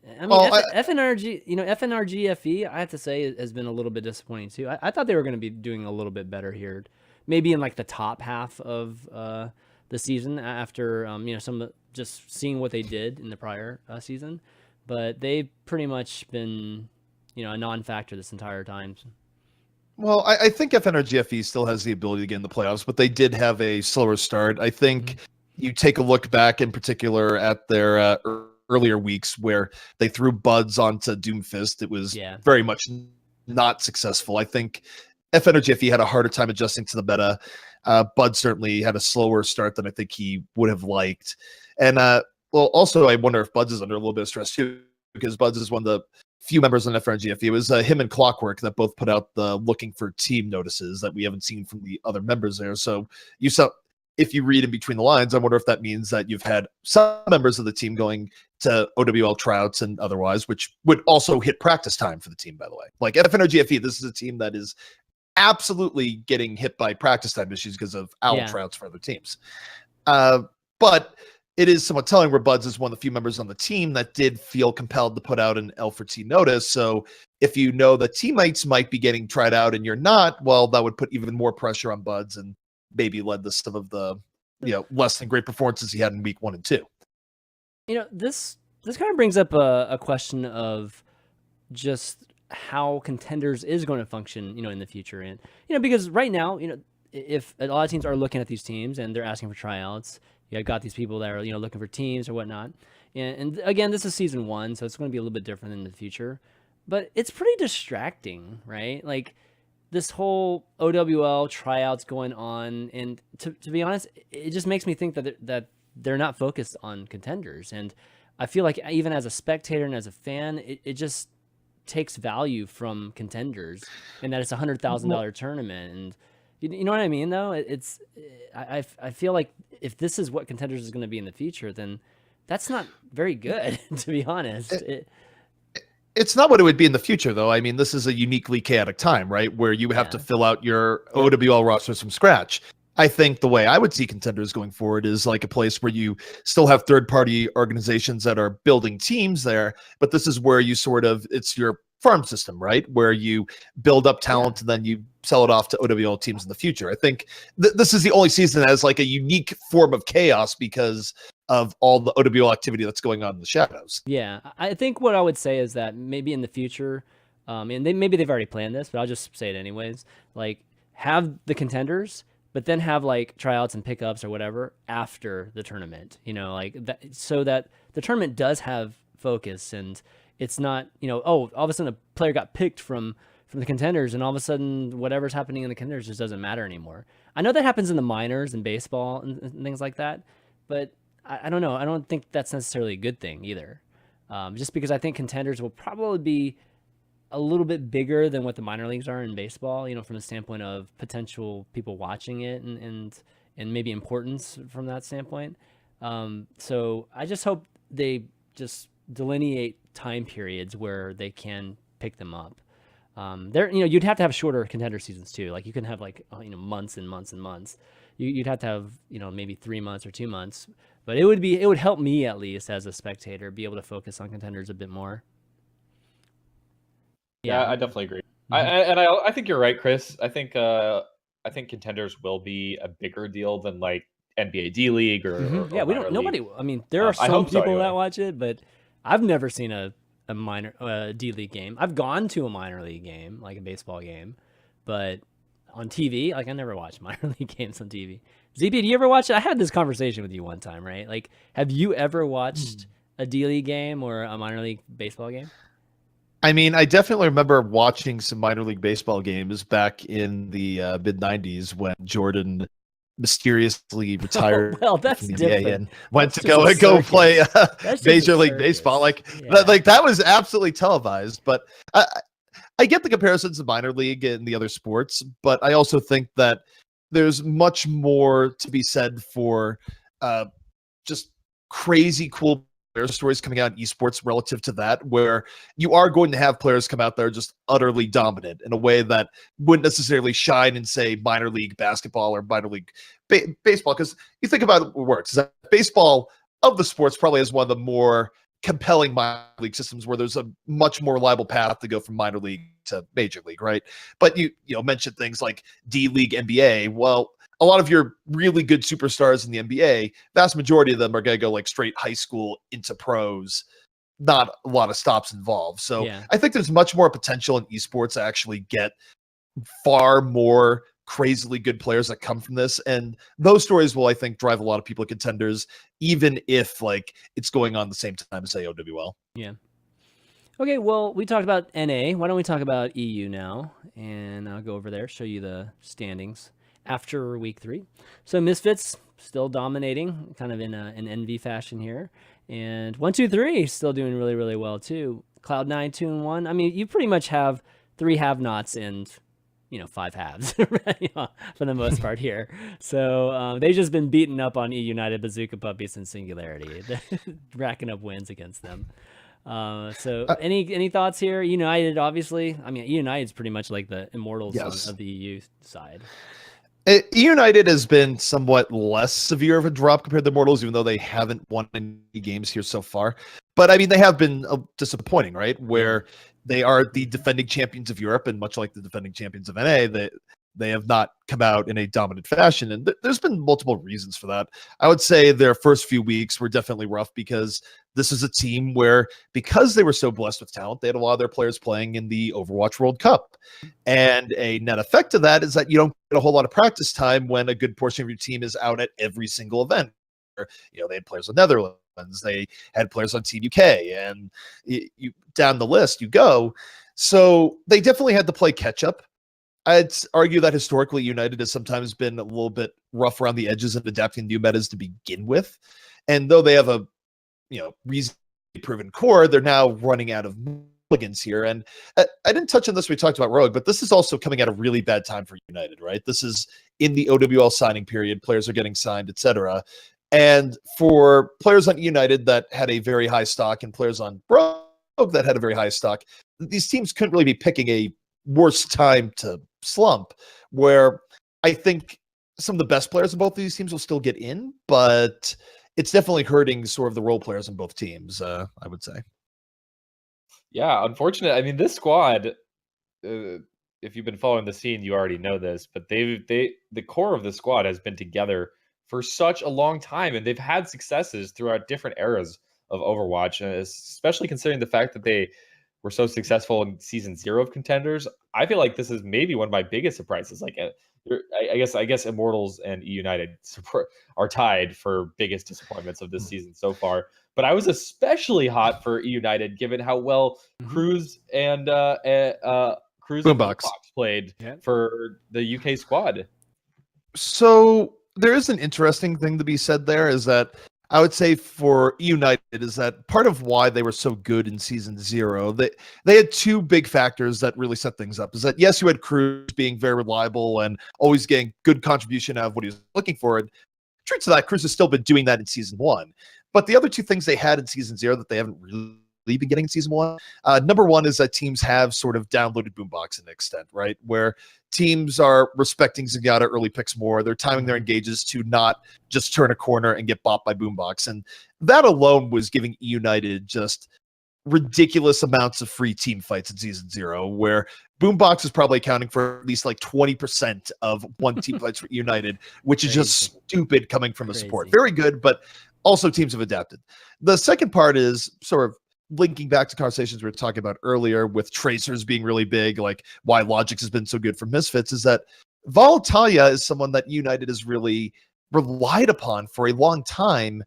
FNRG, FNRG FE, I have to say, has been a little bit disappointing too. I thought they were going to be doing a little bit better here, maybe in like the top half of the season after some just seeing what they did in the prior season, but they've pretty much been, a non-factor this entire time. Well, I think FNRGFE still has the ability to get in the playoffs, but they did have a slower start. I think you take a look back in particular at their earlier weeks where they threw Buds onto Doomfist. It was very much not successful. I think FNRGFE had a harder time adjusting to the meta. Bud certainly had a slower start than I think he would have liked. And also I wonder if Buds is under a little bit of stress too, because Buds is one of the few members on FNRGFE. It was him and Clockwork that both put out the looking for team notices that we haven't seen from the other members there. So you saw, if you read in between the lines, I wonder if that means that you've had some members of the team going to OWL tryouts and otherwise, which would also hit practice time for the team, by the way. Like FNRGFE, this is a team that is absolutely getting hit by practice time issues because of OWL tryouts for other teams. But it is somewhat telling where Buds is one of the few members on the team that did feel compelled to put out an L4T notice. So if you know that teammates might be getting tried out and you're not, well, that would put even more pressure on Buds and maybe led to some of the less than great performances he had in week 1 and 2. This kind of brings up a question of just how Contenders is going to function, in the future. And, because right now, if a lot of teams are looking at these teams and they're asking for tryouts, you got these people that are, looking for teams or whatnot. And again, this is season 1, so it's going to be a little bit different in the future. But it's pretty distracting, right? Like this whole OWL tryouts going on, and to be honest, it just makes me think that they're not focused on Contenders. And I feel like even as a spectator and as a fan, it just takes value from Contenders, and that it's $100,000 tournament. And you know what I mean, though? I feel like if this is what Contenders is going to be in the future, then that's not very good, to be honest. It's not what it would be in the future, though. I mean, this is a uniquely chaotic time, right, where you have to fill out your OWL rosters from scratch. I think the way I would see Contenders going forward is like a place where you still have third-party organizations that are building teams there, but this is where you it's your farm system, right? Where you build up talent and then you sell it off to OWL teams in the future. I think this is the only season that has like a unique form of chaos because of all the OWL activity that's going on in the shadows. Yeah, I think what I would say is that maybe in the future, and maybe they've already planned this, but I'll just say it anyways, like have the Contenders, but then have like tryouts and pickups or whatever after the tournament, like that, so that the tournament does have focus and it's not, all of a sudden a player got picked from the Contenders and all of a sudden whatever's happening in the Contenders just doesn't matter anymore. I know that happens in the minors and baseball and things like that, but I don't know. I don't think that's necessarily a good thing either. Just because I think Contenders will probably be a little bit bigger than what the minor leagues are in baseball, from the standpoint of potential people watching it and maybe importance from that standpoint. So I just hope they just delineate time periods where they can pick them up. You'd have to have shorter Contender seasons too. Like you can have like, months and months and months. You'd have to have, maybe 3 months or 2 months, but it would help me at least as a spectator be able to focus on Contenders a bit more. Yeah, I definitely agree. Mm-hmm. I think you're right, Chris. I think Contenders will be a bigger deal than like NBA D League or we don't. Nobody. I mean, there are some people that watch it, but I've never seen a minor D League game. I've gone to a minor league game, like a baseball game, but on TV, like I never watched minor league games on TV. ZP, do you ever watch it? I had this conversation with you one time, right? Like, have you ever watched a D League game or a minor league baseball game? I mean, I definitely remember watching some minor league baseball games back in the mid '90s when Jordan mysteriously retired well, that's from the different. NBA and went to go play Major League Baseball. Like that was absolutely televised. But I get the comparisons to minor league and the other sports, but I also think that there's much more to be said for just crazy cool player stories coming out in esports relative to that, where you are going to have players come out there just utterly dominant in a way that wouldn't necessarily shine in, say, minor league basketball or minor league baseball. Because you think about what works, is that baseball of the sports probably has one of the more compelling minor league systems where there's a much more reliable path to go from minor league to major league, right? But you mentioned things like D League, NBA. Well, a lot of your really good superstars in the NBA, vast majority of them are going to go like straight high school into pros, not a lot of stops involved. So I think there's much more potential in esports to actually get far more crazily good players that come from this. And those stories will, I think, drive a lot of people at Contenders, even if like it's going on the same time as, say, OWL. Yeah. Okay, well, we talked about NA. Why don't we talk about EU now? And I'll go over there, show you the standings after week 3. So Misfits still dominating, kind of in an NV fashion here. And 1-2-3 still doing really, really well too. Cloud9 2-1. I mean, you pretty much have 3 have-nots and 5 halves for the most part here. So they've just been beaten up on E United, Bazooka Puppies, and Singularity, racking up wins against them. So any thoughts here? United, obviously. I mean, United's pretty much like the Immortals of the EU side. United has been somewhat less severe of a drop compared to Immortals, even though they haven't won any games here so far. But I mean, they have been disappointing, right? Where they are the defending champions of Europe, and much like the defending champions of NA, they have not come out in a dominant fashion. And there's been multiple reasons for that. I would say their first few weeks were definitely rough because this is a team where, because they were so blessed with talent, they had a lot of their players playing in the Overwatch World Cup. And a net effect of that is that you don't get a whole lot of practice time when a good portion of your team is out at every single event. They had players on Netherlands, they had players on Team UK, and you down the list you go. So they definitely had to play catch up. I'd argue that historically United has sometimes been a little bit rough around the edges and adapting new metas to begin with. And though they have a reasonably proven core, they're now running out of mulligans here. And I didn't touch on this when we talked about Rogue, but this is also coming at a really bad time for United, right? This is in the OWL signing period. Players are getting signed, etc. And for players on United that had a very high stock and players on Rogue that had a very high stock, these teams couldn't really be picking a worse time to slump, where I think some of the best players in both of these teams will still get in, but it's definitely hurting sort of the role players on both teams, I would say. Yeah, unfortunate. I mean, this squad, if you've been following the scene, you already know this, but the core of the squad has been together for such a long time, and they've had successes throughout different eras of Overwatch, especially considering the fact that they were so successful in season 0 of Contenders. I feel like this is maybe one of my biggest surprises. Like, I guess Immortals and E United are tied for biggest disappointments of this season so far. But I was especially hot for E United, given how well Cruz and Boombox played for the UK squad. So there is an interesting thing to be said there, is that I would say for United is that part of why they were so good in season 0, they had 2 big factors that really set things up. Is that, yes, you had Cruz being very reliable and always getting good contribution out of what he was looking for. And true to that, Cruz has still been doing that in season 1. But the other 2 things they had in season 0 that they haven't really been getting in season 1, number 1 is that teams have sort of downloaded Boombox to an extent, right? Where teams are respecting Zenyatta early picks more. They're timing their engages to not just turn a corner and get bopped by Boombox. And that alone was giving E United just ridiculous amounts of free team fights in season 0, where Boombox is probably accounting for at least like 20% of one team fights for E United, which is just stupid coming from a support. Very good, but also teams have adapted. The second part is sort of linking back to conversations we were talking about earlier with tracers being really big, like why Logix has been so good for Misfits, is that Voltalia is someone that United has really relied upon for a long time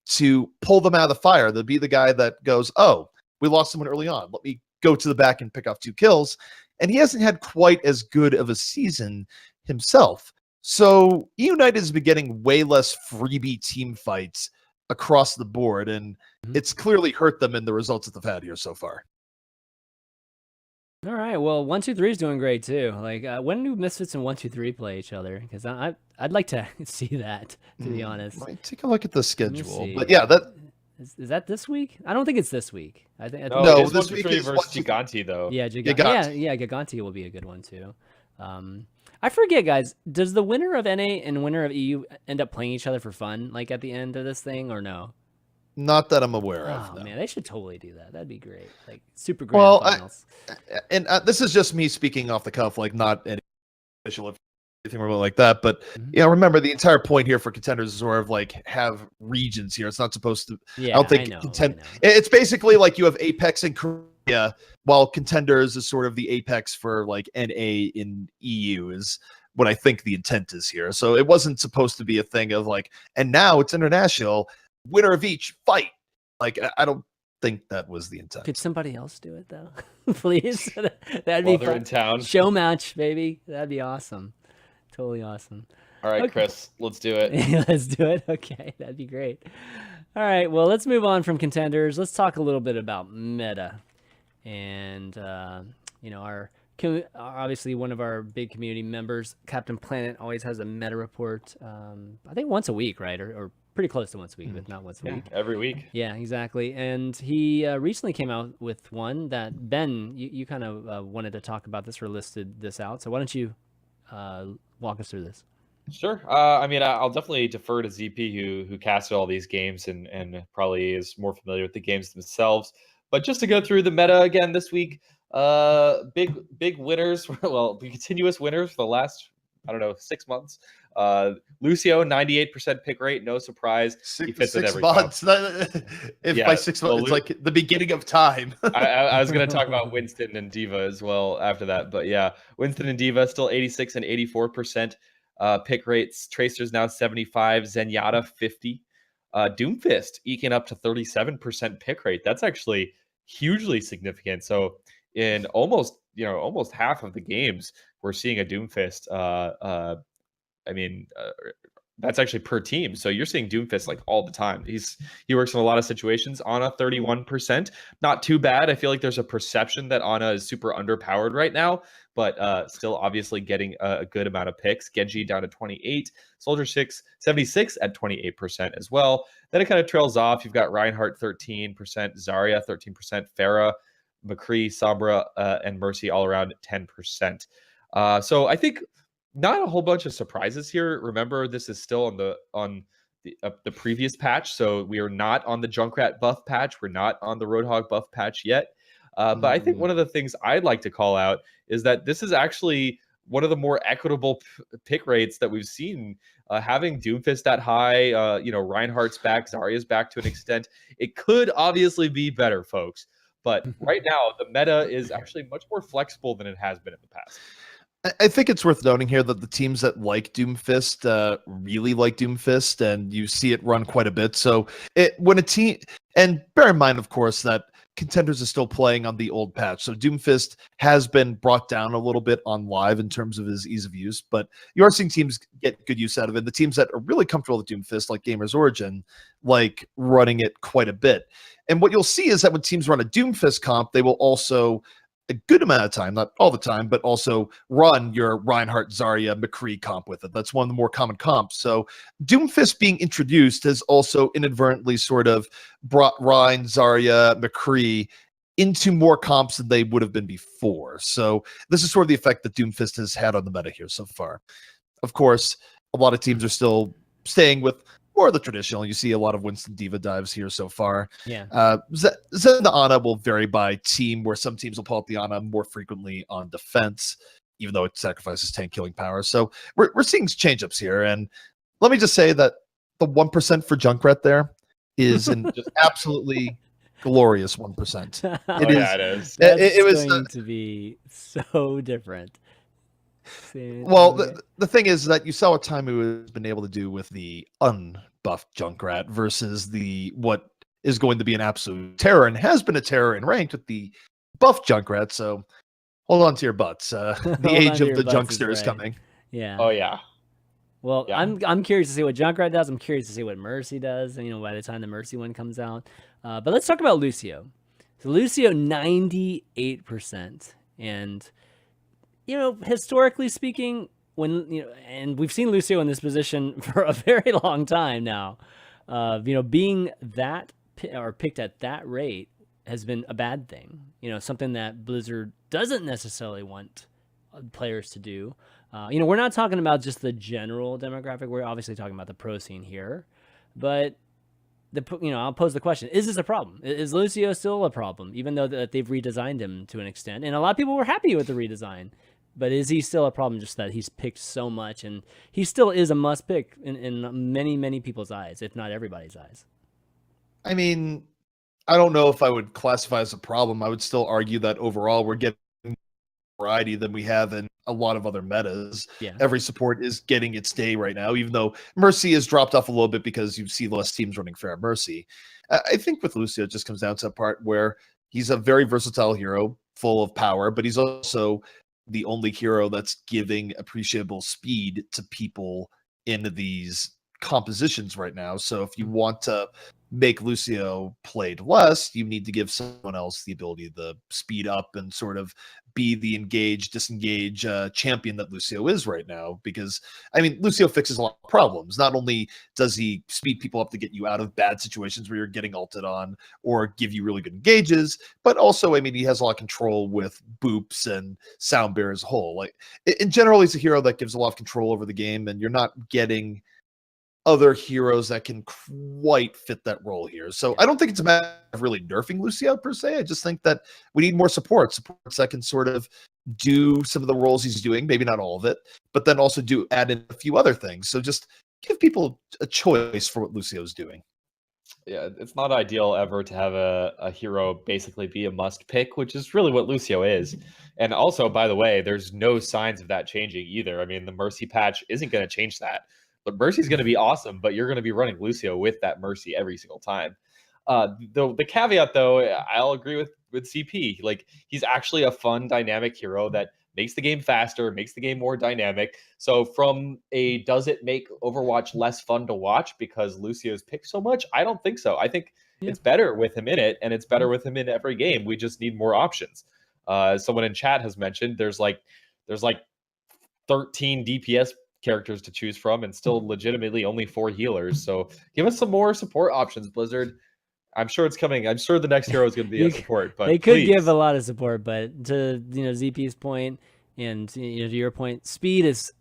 to pull them out of the fire. They'll be the guy that goes, oh, we lost someone early on, let me go to the back and pick off 2 kills. And he hasn't had quite as good of a season himself. So United has been getting way less freebie team fights across the board, and it's clearly hurt them in the results that they've had here so far. All right, well, 1-2-3 is doing great too. Like, when do Misfits and 1-2-3 play each other? Because I'd like to see that, to be honest. Might take a look at the schedule, but yeah, that is that this week? I don't think it's this week. I think no, this week is versus Gigante though. Yeah, Gigante will be a good one too. I forget, guys. Does the winner of NA and winner of EU end up playing each other for fun, like at the end of this thing, or no? Not that I'm aware of. Oh, no. Man, they should totally do that. That'd be great. Like super grand finals. And this is just me speaking off the cuff, like not any official anything remote like that. But remember the entire point here for Contenders is sort of like have regions here. It's not supposed to. Yeah, I don't think It's basically like you have Apex in Korea, while Contenders is sort of the Apex for like NA in EU is what I think the intent is here. So it wasn't supposed to be a thing of like, and now it's international. Winner of each fight. Like I don't think that was the intent. Could somebody else do it though, please? That'd be fun. In town. Show match, baby. That'd be awesome. Totally awesome. All right, okay. Chris, let's do it. Let's do it. Okay, that'd be great. All right, well, let's move on from Contenders. Let's talk a little bit about meta. And, obviously one of our big community members, Captain Planet, always has a meta report, I think once a week, right? Or pretty close to once a week, if not once a week. Every week. Yeah, exactly. And he recently came out with one that, Ben, you kind of wanted to talk about this or listed this out. So why don't you walk us through this? Sure. I'll definitely defer to ZP, who casted all these games and probably is more familiar with the games themselves. But just to go through the meta again this week, big winners, well, the continuous winners for the last, 6 months. Lucio, 98% pick rate, no surprise. He fits in every months. By 6 months, it's like the beginning of time. I was going to talk about Winston and Diva as well after that, but yeah, Winston and Diva still 86 and 84% pick rates. Tracer's now 75, Zenyatta 50, Doomfist eking up to 37% pick rate. That's actually hugely significant. So in almost half of the games, we're seeing a Doomfist. That's actually per team. So you're seeing Doomfist like all the time. He works in a lot of situations. Ana 31%, not too bad. I feel like there's a perception that Ana is super underpowered right now, but still obviously getting a good amount of picks. Genji down to 28, Soldier 6 76 at 28% as well. Then it kind of trails off. You've got Reinhardt 13%, Zarya 13%, Pharah, McCree, Sombra, and Mercy all around 10%. So I think not a whole bunch of surprises here. Remember, this is still on the previous patch, so we are not on the Junkrat buff patch. We're not on the Roadhog buff patch yet. But I think one of the things I'd like to call out is that this is actually one of the more equitable pick rates that we've seen. Having Doomfist that high, Reinhardt's back, Zarya's back to an extent. It could obviously be better, folks. But right now, the meta is actually much more flexible than it has been in the past. I think it's worth noting here that the teams that like Doomfist really like Doomfist, and you see it run quite a bit. So when a team, and bear in mind, of course, that Contenders is still playing on the old patch. So Doomfist has been brought down a little bit on live in terms of his ease of use, but you are seeing teams get good use out of it. The teams that are really comfortable with Doomfist, like Gamers Origin, like running it quite a bit. And what you'll see is that when teams run a Doomfist comp, they will also a good amount of time, not all the time, but also run your Reinhardt, Zarya, McCree comp with it. That's one of the more common comps. So Doomfist being introduced has also inadvertently sort of brought Rein, Zarya, McCree into more comps than they would have been before. So this is sort of the effect that Doomfist has had on the meta here so far. Of course, a lot of teams are still staying with more of the traditional. You see a lot of Winston Diva dives here so far. Yeah. Then the Ana will vary by team, where some teams will pull out the Ana more frequently on defense, even though it sacrifices tank killing power. So we're seeing change-ups here. And let me just say that the 1% for Junkrat there is an just absolutely glorious 1%. It is. It was going to be so different. Well, the thing is that you saw what Taimu has been able to do with the unbuffed Junkrat versus what is going to be an absolute terror and has been a terror in ranked with the buffed Junkrat. So hold on to your butts. The age of the Junkster is coming. Yeah. Oh yeah. Well, yeah. I'm curious to see what Junkrat does. I'm curious to see what Mercy does. And, by the time the Mercy one comes out. But let's talk about Lucio. So Lucio 98%, and historically speaking, and we've seen Lucio in this position for a very long time now, being that or picked at that rate has been a bad thing. Something that Blizzard doesn't necessarily want players to do. We're not talking about just the general demographic. We're obviously talking about the pro scene here, but I'll pose the question: is this a problem? Is Lucio still a problem, even though that they've redesigned him to an extent? And a lot of people were happy with the redesign. But is he still a problem? Just that he's picked so much, and he still is a must pick in many people's eyes, if not everybody's eyes. I mean, I don't know if I would classify as a problem. I would still argue that overall we're getting more variety than we have in a lot of other metas. Yeah. Every support is getting its day right now, even though Mercy has dropped off a little bit because you see less teams running Fair Mercy. I think with Lucio, it just comes down to a part where he's a very versatile hero, full of power, but he's also the only hero that's giving appreciable speed to people in these compositions right now. So if you want to make Lucio played less, you need to give someone else the ability to speed up and sort of be the engage, disengage champion that Lucio is right now. Because, I mean, Lucio fixes a lot of problems. Not only does he speed people up to get you out of bad situations where you're getting ulted on or give you really good engages, but also, I mean, he has a lot of control with boops and sound bear as a whole. Like, in general, he's a hero that gives a lot of control over the game, and you're not getting other heroes that can quite fit that role here. So I don't think it's a matter of really nerfing Lucio per se. I just think that we need more supports that can sort of do some of the roles he's doing, maybe not all of it, but then also add in a few other things. So just give people a choice for what Lucio's doing. Yeah, it's not ideal ever to have a hero basically be a must pick, which is really what Lucio is. And also, by the way, there's no signs of that changing either. I mean, the Mercy patch isn't going to change that. But Mercy's going to be awesome, but you're going to be running Lucio with that Mercy every single time. The caveat, though, I'll agree with CP. Like, he's actually a fun, dynamic hero that makes the game faster, makes the game more dynamic. So from does it make Overwatch less fun to watch because Lucio's picked so much? I don't think so. I think it's better with him in it, and it's better with him in every game. We just need more options. Someone in chat has mentioned there's like 13 DPS characters to choose from and still legitimately only 4 healers. So give us some more support options, Blizzard. I'm sure it's coming. I'm sure the next hero is going to be a support, but they could give a lot of support, but to ZP's point and to your point, speed is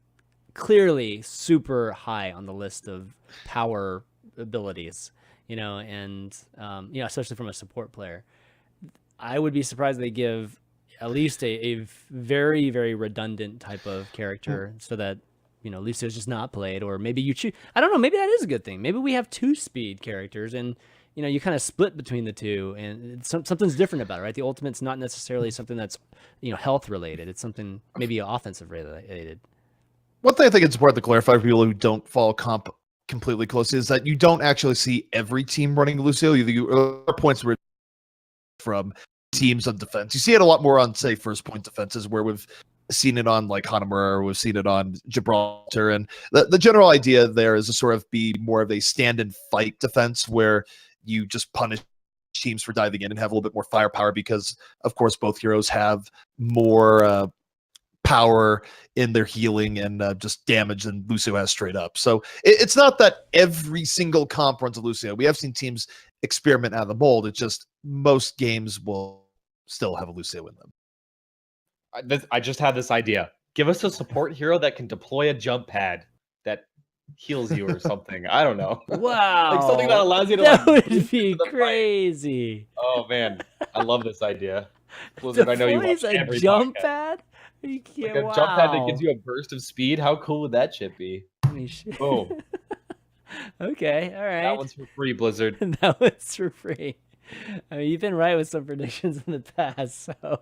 clearly super high on the list of power abilities, and especially from a support player. I would be surprised they give at least a very, very redundant type of character so that Lucio's just not played, or maybe you choose. I don't know. Maybe that is a good thing. Maybe we have 2 speed characters, and you kind of split between the two, and something's different about it, right? The ultimate's not necessarily something that's health related. It's something maybe offensive related. One thing I think it's important to clarify for people who don't follow comp completely closely is that you don't actually see every team running Lucio. There are points where from teams on defense, you see it a lot more on, say, first point defenses, where we've seen it on like Hanamura, we've seen it on Gibraltar, and the general idea there is to sort of be more of a stand and fight defense where you just punish teams for diving in and have a little bit more firepower because, of course, both heroes have more power in their healing and just damage than Lucio has straight up. So it's not that every single comp runs a Lucio. We have seen teams experiment out of the mold. It's just most games will still have a Lucio in them. I just had this idea. Give us a support hero that can deploy a jump pad that heals you or something. I don't know. Wow. Like something that allows you to that would be crazy. Fight. Oh man, I love this idea. Blizzard, I know you watch every jump podcast. pad? Like a jump pad that gives you a burst of speed. How cool would that shit be? Boom. Okay, all right. That one's for free, Blizzard. That one's for free. I mean, you've been right with some predictions in the past, so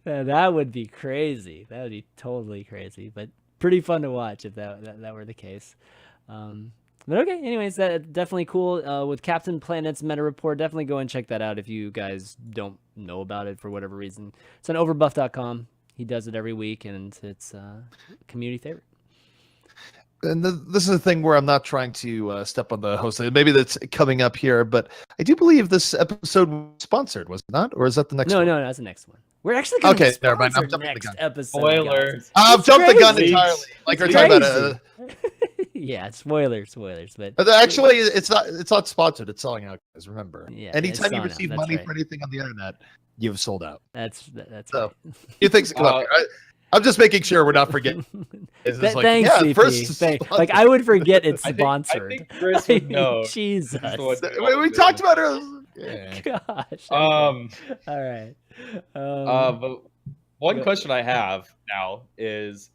that would be crazy. That would be totally crazy, but pretty fun to watch if that were the case. But okay, anyways, that definitely cool. With Captain Planet's meta report, definitely go and check that out if you guys don't know about it for whatever reason. It's on overbuff.com. He does it every week, and it's a community favorite. And this is a thing where I'm not trying to step on the host. Maybe that's coming up here, but I do believe this episode was sponsored, was it not? Or is that the next one? No, that's the next one. We're actually going to never mind. I'm jumping next episode. Spoilers. I've jumped the gun entirely. Like we're talking about yeah, spoilers. But actually, it's not sponsored. It's selling out, guys. Remember, yeah, anytime you receive money for anything on the internet, you've sold out. That's so. You think come up here? I'm just making sure we're not forgetting. Thanks, CP. Like I would forget it's sponsored. I think Chris would know. Jesus. We talked about it. Yeah. Gosh. Okay. All right. But one question I have now is,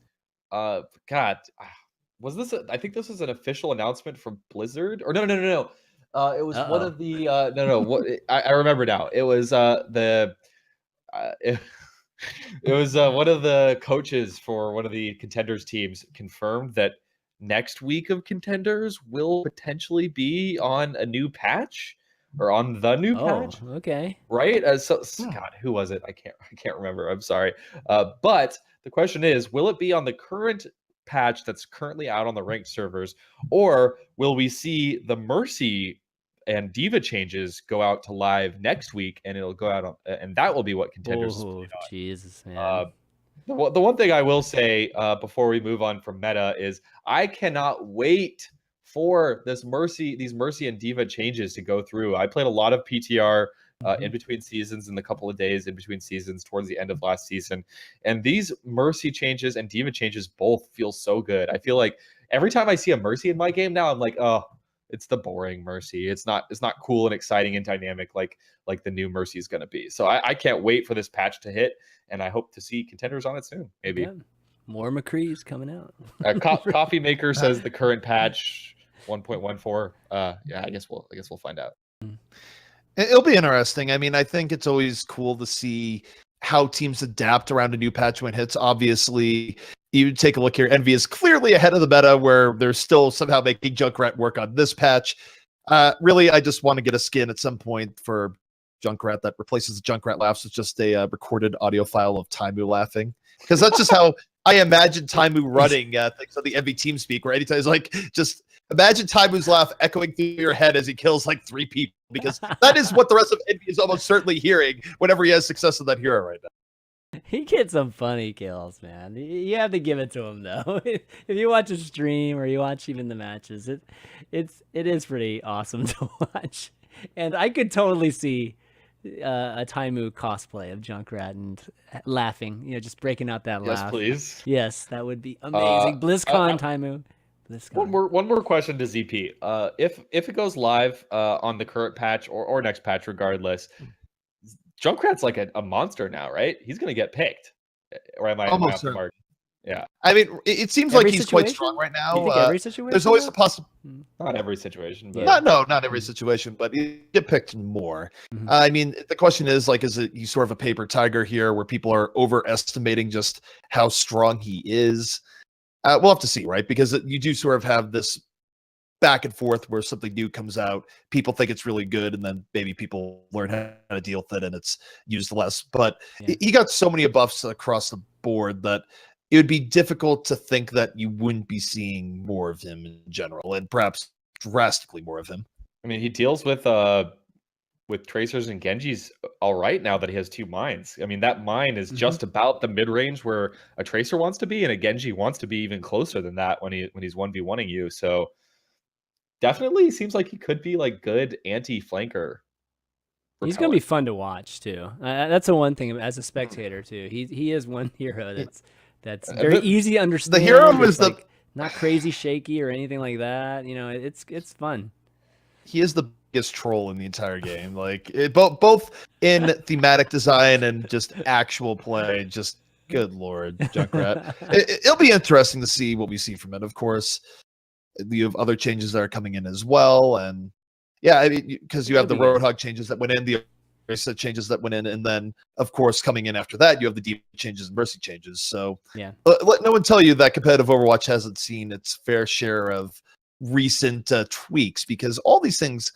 God, was this? I think this was an official announcement from Blizzard, or no. It was one of the no. What I remember now. It was it, it was one of the coaches for one of the Contenders teams confirmed that next week of Contenders will potentially be on a new patch or on the new patch. Okay. Right? God, who was it? I can't remember. I'm sorry. But the question is, will it be on the current patch that's currently out on the ranked servers, or will we see the Mercy and Diva changes go out to live next week, and it'll go out on, and that will be what Contenders. Oh, Jesus, man. The one thing I will say before we move on from meta is I cannot wait for these Mercy and Diva changes to go through. I played a lot of PTR in between seasons, in the couple of days in between seasons towards the end of last season, and these Mercy changes and Diva changes both feel so good. I feel like every time I see a Mercy in my game now, I'm like, oh, it's the boring Mercy. It's not cool and exciting and dynamic like the new Mercy is going to be. So I can't wait for this patch to hit, and I hope to see Contenders on it soon. Maybe more McCree's coming out. Coffee Maker says the current patch 1.14. Yeah, I guess we'll find out. It'll be interesting. I mean, I think it's always cool to see how teams adapt around a new patch when it hits. Obviously, you take a look here. Envy is clearly ahead of the meta, where they're still somehow making Junkrat work on this patch. Really, I just want to get a skin at some point for Junkrat that replaces the Junkrat laughs with just a recorded audio file of Taimu laughing, because that's just how I imagine Taimu running things on the Envy team speak, where anytime it's like, just imagine Taimu's laugh echoing through your head as he kills like 3 people, because that is what the rest of Envy is almost certainly hearing whenever he has success with that hero right now. He gets some funny kills, man. You have to give it to him, though. If you watch a stream or you watch even the matches, it is pretty awesome to watch. And I could totally see a Taimu cosplay of Junkrat and laughing, just breaking out that laugh. Yes, please. Yes, that would be amazing. BlizzCon, Taimu. BlizzCon. One more question to ZP. If it goes live on the current patch or next patch, regardless, Junkrat's like a monster now, right? He's going to get picked. Or am I off the mark? Yeah. I mean, it seems like he's quite strong right now. You think every situation? There's always a possibility. Not every situation, but not every situation, but you get picked more. I mean, the question is, like, is it you sort of a paper tiger here, where people are overestimating just how strong he is? We'll have to see, right? Because you do sort of have this back and forth where something new comes out, people think it's really good, and then maybe people learn how to deal with it and it's used less. But he got so many buffs across the board that it would be difficult to think that you wouldn't be seeing more of him in general, and perhaps drastically more of him. I mean, he deals with Tracers and Genjis all right now that he has 2 mines. I mean, that mine is just about the mid-range where a Tracer wants to be, and a Genji wants to be even closer than that when he's 1v1ing you. So definitely seems like he could be like good anti-flanker. He's going to be fun to watch too. That's the one thing as a spectator too. He is one hero that's very easy to understand. The hero is not crazy shaky or anything like that. It's fun. He is the biggest troll in the entire game. Like both in thematic design and just actual play. Just good lord, Junkrat. It'll be interesting to see what we see from it. Of course, you have other changes that are coming in as well, and I mean, because you have the Roadhog changes that went in, the set changes that went in, and then of course coming in after that, you have the deep changes and mercy changes. So let no one tell you that competitive Overwatch hasn't seen its fair share of recent tweaks, because all these things,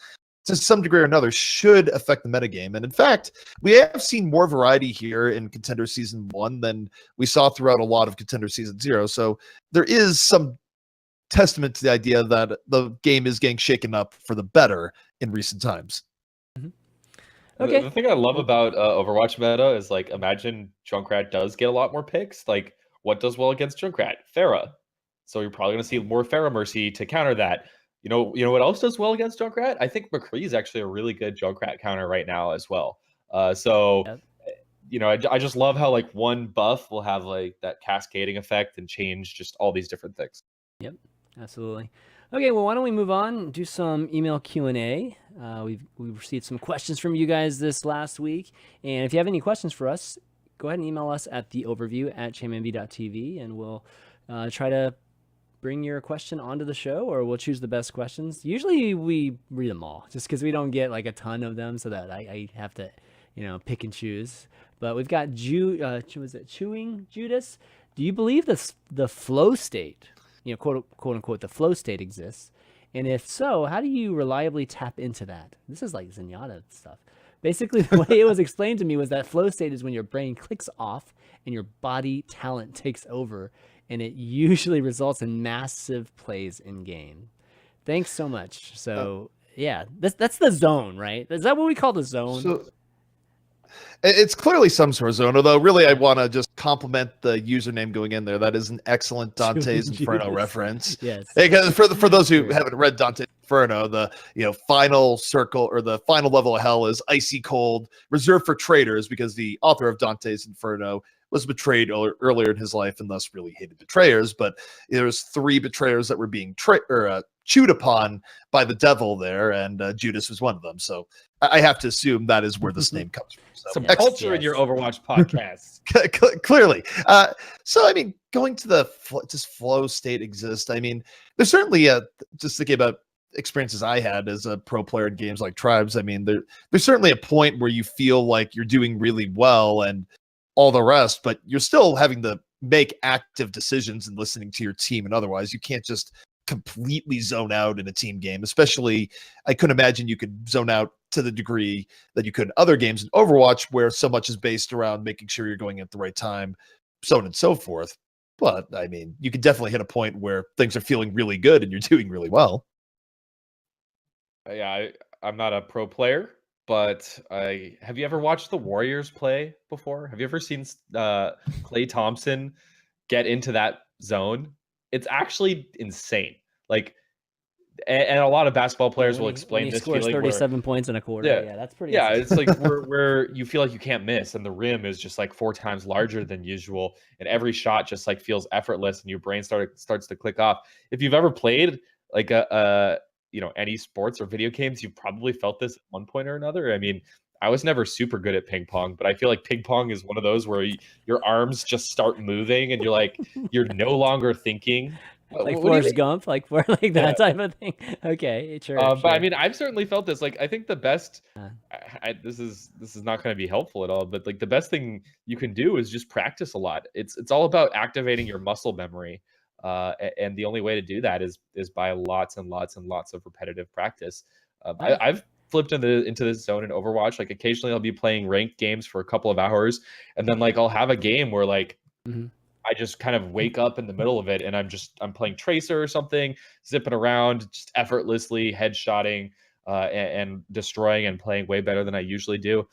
to some degree or another, should affect the metagame. And in fact, we have seen more variety here in Contender Season 1 than we saw throughout a lot of Contender Season 0. So there is some testament to the idea that the game is getting shaken up for the better in recent times. Okay. The thing I love about Overwatch meta is, like, imagine Junkrat does get a lot more picks. Like, what does well against Junkrat? Pharah. So you're probably going to see more Pharah Mercy to counter that. You know what else does well against Junkrat? I think McCree is actually a really good Junkrat counter right now as well. I just love how, like, one buff will have, like, that cascading effect and change just all these different things. Yep, absolutely. Okay, well, why don't we move on and do some email Q&A. We've received some questions from you guys this last week, and if you have any questions for us, go ahead and email us at theoverview@chanmanv.tv, and we'll try to bring your question onto the show, or we'll choose the best questions. Usually we read them all, just because we don't get like a ton of them, so that I have to, pick and choose. But we've got Chewing Judas. Do you believe the flow state, quote unquote, the flow state exists? And if so, how do you reliably tap into that? This is like Zenyatta stuff. Basically, the way it was explained to me was that flow state is when your brain clicks off and your body talent takes over, and it usually results in massive plays in game. Thanks so much. So yeah, that's the zone, right? Is that what we call the zone? So, it's clearly some sort of zone, although really I want to just compliment the username going in there. That is an excellent Dante's Inferno reference. Yes. Because for those who haven't read Dante's Inferno, the final circle or the final level of hell is icy cold, reserved for traitors, because the author of Dante's Inferno was betrayed earlier in his life and thus really hated betrayers. But there was 3 betrayers that were being chewed upon by the devil there, and Judas was one of them. So I have to assume that is where this name comes from. So, some culture in your Overwatch podcast. Clearly. So, I mean, going to this flow state exists. I mean, there's certainly just thinking about experiences I had as a pro player in games like Tribes. I mean, there's certainly a point where you feel like you're doing really well and all the rest, but you're still having to make active decisions and listening to your team. And otherwise, you can't just completely zone out in a team game. Especially, I couldn't imagine you could zone out to the degree that you could in other games in Overwatch, where so much is based around making sure you're going at the right time, so on and so forth. But I mean, you could definitely hit a point where things are feeling really good and you're doing really well. Yeah, I'm not a pro player, but have you ever watched the Warriors play before? Have you ever seen Klay Thompson get into that zone? It's actually insane. Like, and a lot of basketball players will explain this feeling. He scores 37 points in a quarter. Yeah, that's pretty. Yeah, it's like where you feel like you can't miss, and the rim is just like 4 times larger than usual, and every shot just like feels effortless, and your brain starts to click off. If you've ever played like any sports or video games, you've probably felt this at one point or another. I mean, I was never super good at ping pong, but I feel like ping pong is one of those where your arms just start moving and you're no longer thinking. Like Forrest Gump, like that type of thing. Okay, sure. But I mean, I've certainly felt this. Like, I think the best. This is not going to be helpful at all. But like, the best thing you can do is just practice a lot. It's all about activating your muscle memory, and the only way to do that is by lots and lots and lots of repetitive practice. I've flipped into this zone in Overwatch. Like, occasionally I'll be playing ranked games for a couple of hours, and then like I'll have a game where like. Mm-hmm. I just kind of wake up in the middle of it and I'm playing Tracer or something, zipping around, just effortlessly headshotting and destroying and playing way better than I usually do.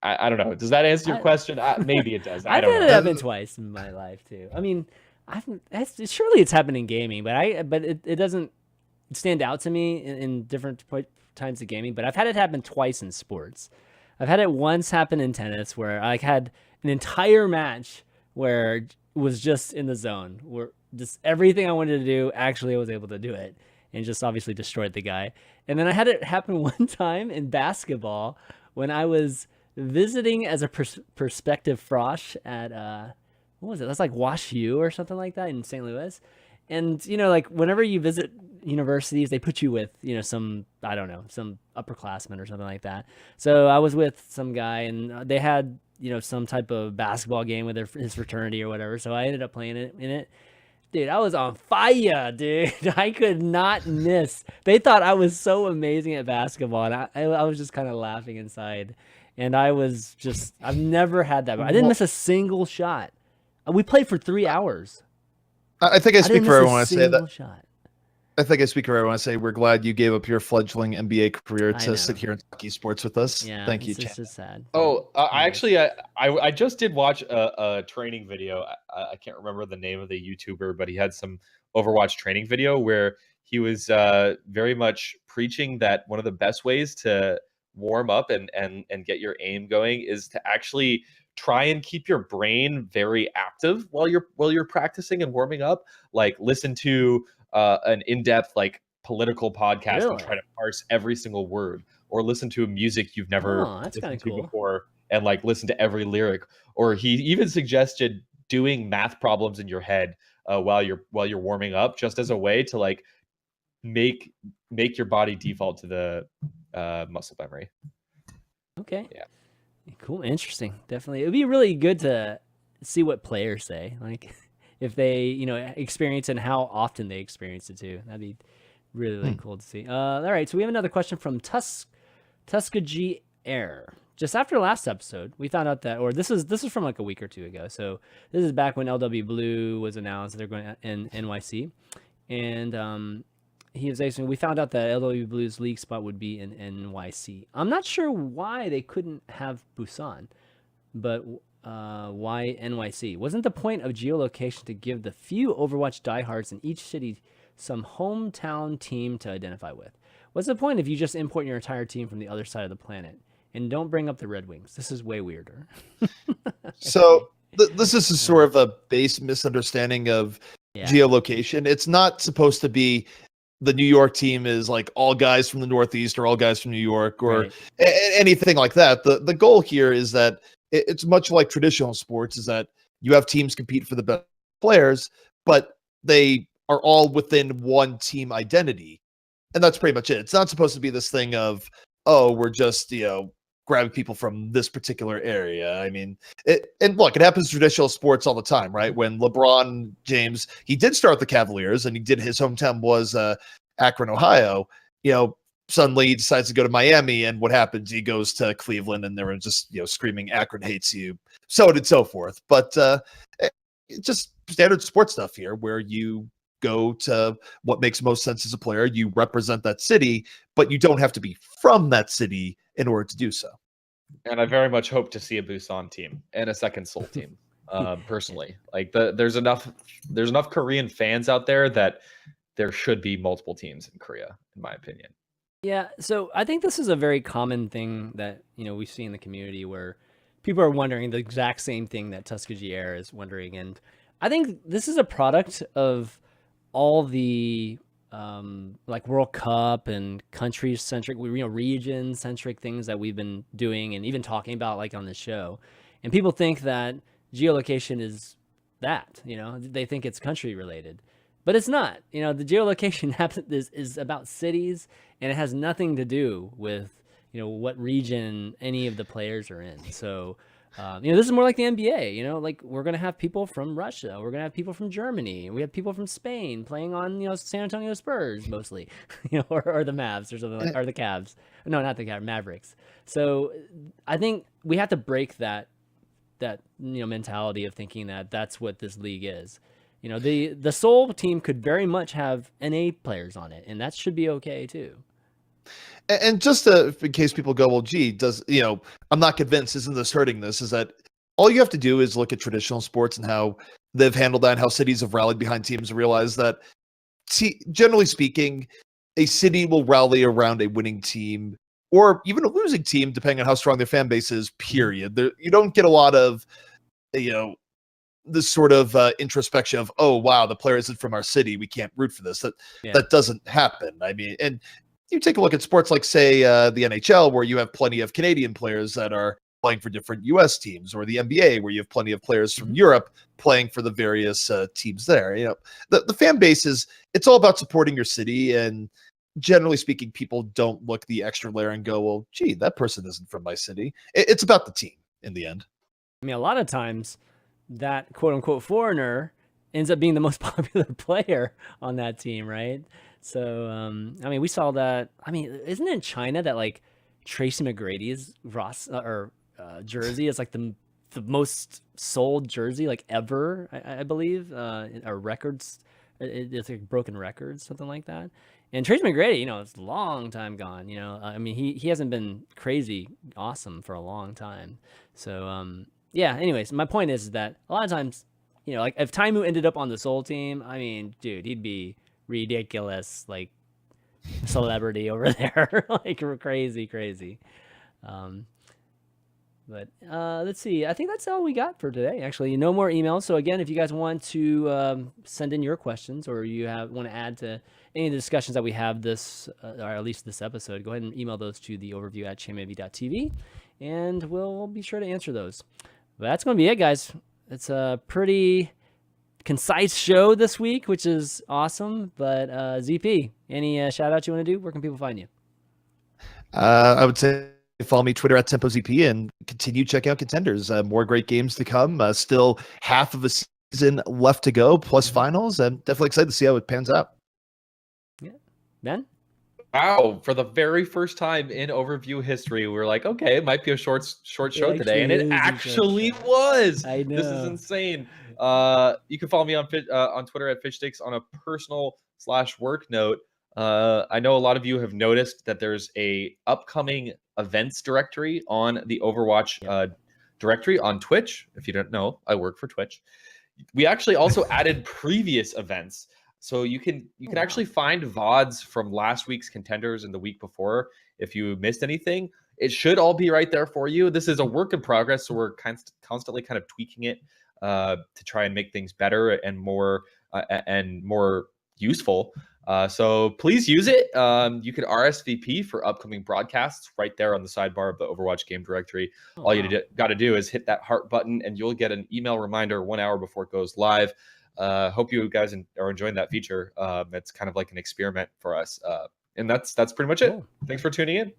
I don't know. Does that answer your question? Maybe it does. I don't know. I've had it happen twice in my life too. I mean, surely it's happened in gaming, but it doesn't stand out to me in different times of gaming. But I've had it happen twice in sports. I've had it once happen in tennis where I had an entire match where it was just in the zone, where just everything I wanted to do, actually I was able to do it, and just obviously destroyed the guy. And then I had it happen one time in basketball when I was visiting as a prospective frosh at, what was it? That's like Wash U or something like that in St. Louis. And, like whenever you visit universities, they put you with, some upperclassmen or something like that. So I was with some guy and they had, some type of basketball game with his fraternity or whatever. So I ended up playing in it. Dude, I was on fire, dude. I could not miss. They thought I was so amazing at basketball, and I was just kind of laughing inside. And I've never had that. I didn't miss a single shot. We played for 3 hours. I think I speak for everyone when I say that. Shot. I think I speak for everyone when I say we're glad you gave up your fledgling NBA career to sit here and talk esports with us. Yeah, thank you, Chan. It's just sad. Oh, I just did watch a training video. I can't remember the name of the YouTuber, but he had some Overwatch training video where he was very much preaching that one of the best ways to warm up and get your aim going is to actually try and keep your brain very active while you're practicing and warming up. Like, listen to an in-depth like political podcast and try to parse every single word, or listen to music you've never listened to before and like listen to every lyric. Or he even suggested doing math problems in your head while you're warming up, just as a way to like make your body default to the muscle memory. Okay. Yeah. Cool. Interesting. Definitely. It'd be really good to see what players say, like if they, experience and how often they experience it too. That'd be really cool to see. All right. So we have another question from Tuskegee Air. Just after last episode, we found out that, or this is from like a week or two ago. So this is back when LW Blue was announced. They're going in NYC, and he was asking, we found out that LW Blue's league spot would be in NYC. I'm not sure why they couldn't have Busan, but why NYC? Wasn't the point of geolocation to give the few Overwatch diehards in each city some hometown team to identify with? What's the point if you just import your entire team from the other side of the planet? And don't bring up the Red Wings. This is way weirder. So this is a sort of a base misunderstanding of geolocation. It's not supposed to be the New York team is like all guys from the Northeast or all guys from New York or anything like that. The goal here is that it's much like traditional sports, is that you have teams compete for the best players, but they are all within one team identity. And that's pretty much it. It's not supposed to be this thing of, oh, we're just, grabbing people from this particular area. I mean, and look, it happens in traditional sports all the time, right? When LeBron James, he did start the Cavaliers and his hometown was Akron, Ohio, suddenly he decides to go to Miami, and what happens? He goes to Cleveland and they're just, screaming Akron hates you, so on and so forth. But it's just standard sports stuff here where you go to what makes most sense as a player. You represent that city, but you don't have to be from that city in order to do so. And I very much hope to see a Busan team and a second Seoul team. Personally, like there's enough Korean fans out there that there should be multiple teams in Korea, in my opinion. Yeah, so I think this is a very common thing that we see in the community where people are wondering the exact same thing that Tuskegee Air is wondering, and I think this is a product of all the like World Cup and country-centric, region-centric things that we've been doing and even talking about like on the show. And people think that geolocation is that, they think it's country-related. But it's not. The geolocation is about cities, and it has nothing to do with, what region any of the players are in. So, this is more like the NBA, like we're going to have people from Russia. We're going to have people from Germany. We have people from Spain playing on, San Antonio Spurs mostly, or the Mavs or something like, or the Cavs. No, not the Cavs, Mavericks. So I think we have to break that mentality of thinking that that's what this league is. The Seoul team could very much have NA players on it, and that should be okay too. And just in case people go, well, gee, I'm not convinced, isn't this hurting this? Is that all you have to do is look at traditional sports and how they've handled that, and how cities have rallied behind teams, and realize that, generally speaking, a city will rally around a winning team or even a losing team, depending on how strong their fan base is, period. You don't get a lot of, this sort of introspection of, oh, wow, the player isn't from our city, we can't root for this. That doesn't happen. I mean, and you take a look at sports like, say, the NHL, where you have plenty of Canadian players that are playing for different U.S. teams, or the NBA, where you have plenty of players from Europe playing for the various teams there. The fan base it's all about supporting your city, and generally speaking, people don't look the extra layer and go, well, gee, that person isn't from my city. It's about the team in the end. I mean, a lot of times that quote-unquote foreigner ends up being the most popular player on that team, right? So, I mean, we saw that. I mean, isn't it in China that like Tracy McGrady's jersey is like the most sold jersey like ever, I believe, or records. It's like broken records, something like that. And Tracy McGrady, it's a long time gone. I mean, he hasn't been crazy awesome for a long time. So, yeah. Anyways, my point is that a lot of times, like if Taimu ended up on the Seoul team, I mean, dude, he'd be ridiculous, like celebrity over there, like crazy. But let's see. I think that's all we got for today. Actually, no more emails. So again, if you guys want to send in your questions, or you want to add to any of the discussions that we have this, or at least this episode, go ahead and email those to the overview at chanmanv.tv, and we'll be sure to answer those. But that's going to be it, guys. It's a pretty concise show this week, which is awesome. But ZP, any shout outs you want to do? Where can people find you? I would say follow me Twitter at TempoZP and continue checking out Contenders. More great games to come. Still half of a season left to go, plus finals. I'm definitely excited to see how it pans out. Yeah, Ben. Wow! For the very first time in overview history, we were like, okay, it might be a short show today, and it actually was. I know. This is insane. You can follow me on Twitter at Fishstix. On a personal /work note, I know a lot of you have noticed that there's a upcoming events directory on the Overwatch directory on Twitch. If you don't know, I work for Twitch. We actually also added previous events. So you can actually find VODs from last week's Contenders and the week before if you missed anything. It should all be right there for you. This is a work in progress, so we're constantly kind of tweaking it to try and make things better and more useful. So please use it. You can RSVP for upcoming broadcasts right there on the sidebar of the Overwatch game directory. All you got to do is hit that heart button, and you'll get an email reminder 1 hour before it goes live. Hope you guys are enjoying that feature. It's kind of like an experiment for us. And that's pretty much it. Thanks for tuning in.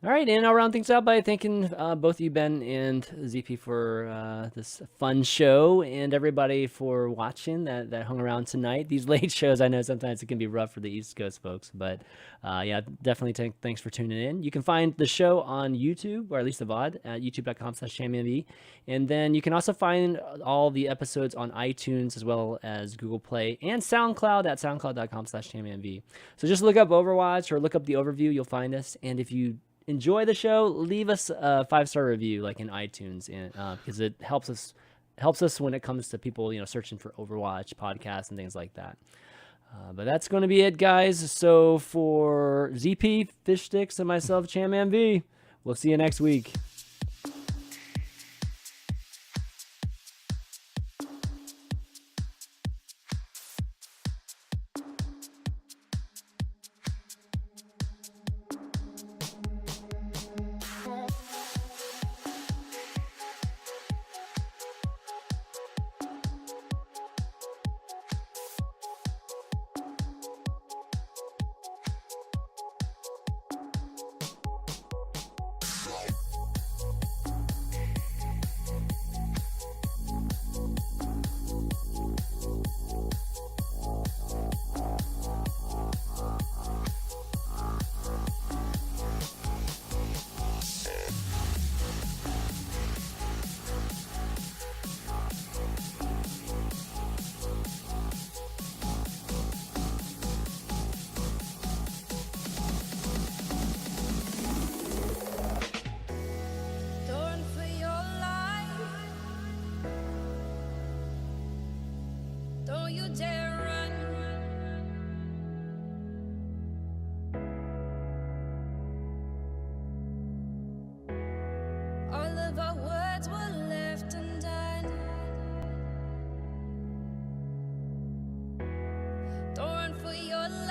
All right, and I'll round things out by thanking both you, Ben and ZP, for this fun show, and everybody for watching that hung around tonight. These late shows, I know sometimes it can be rough for the East Coast folks, but yeah, definitely thanks for tuning in. You can find the show on YouTube, or at least the VOD, at youtube.com/ChanManV, and then you can also find all the episodes on iTunes as well as Google Play and SoundCloud at soundcloud.com/ChanManV. So just look up Overwatch or look up the overview, you'll find us, and if you enjoy the show, leave us a 5-star review like in iTunes, and because it helps us when it comes to people searching for Overwatch podcasts and things like that. But that's going to be it, guys. So for ZP, Fishstix, and myself, ChanManV, we'll see you next week. Don't run for your life.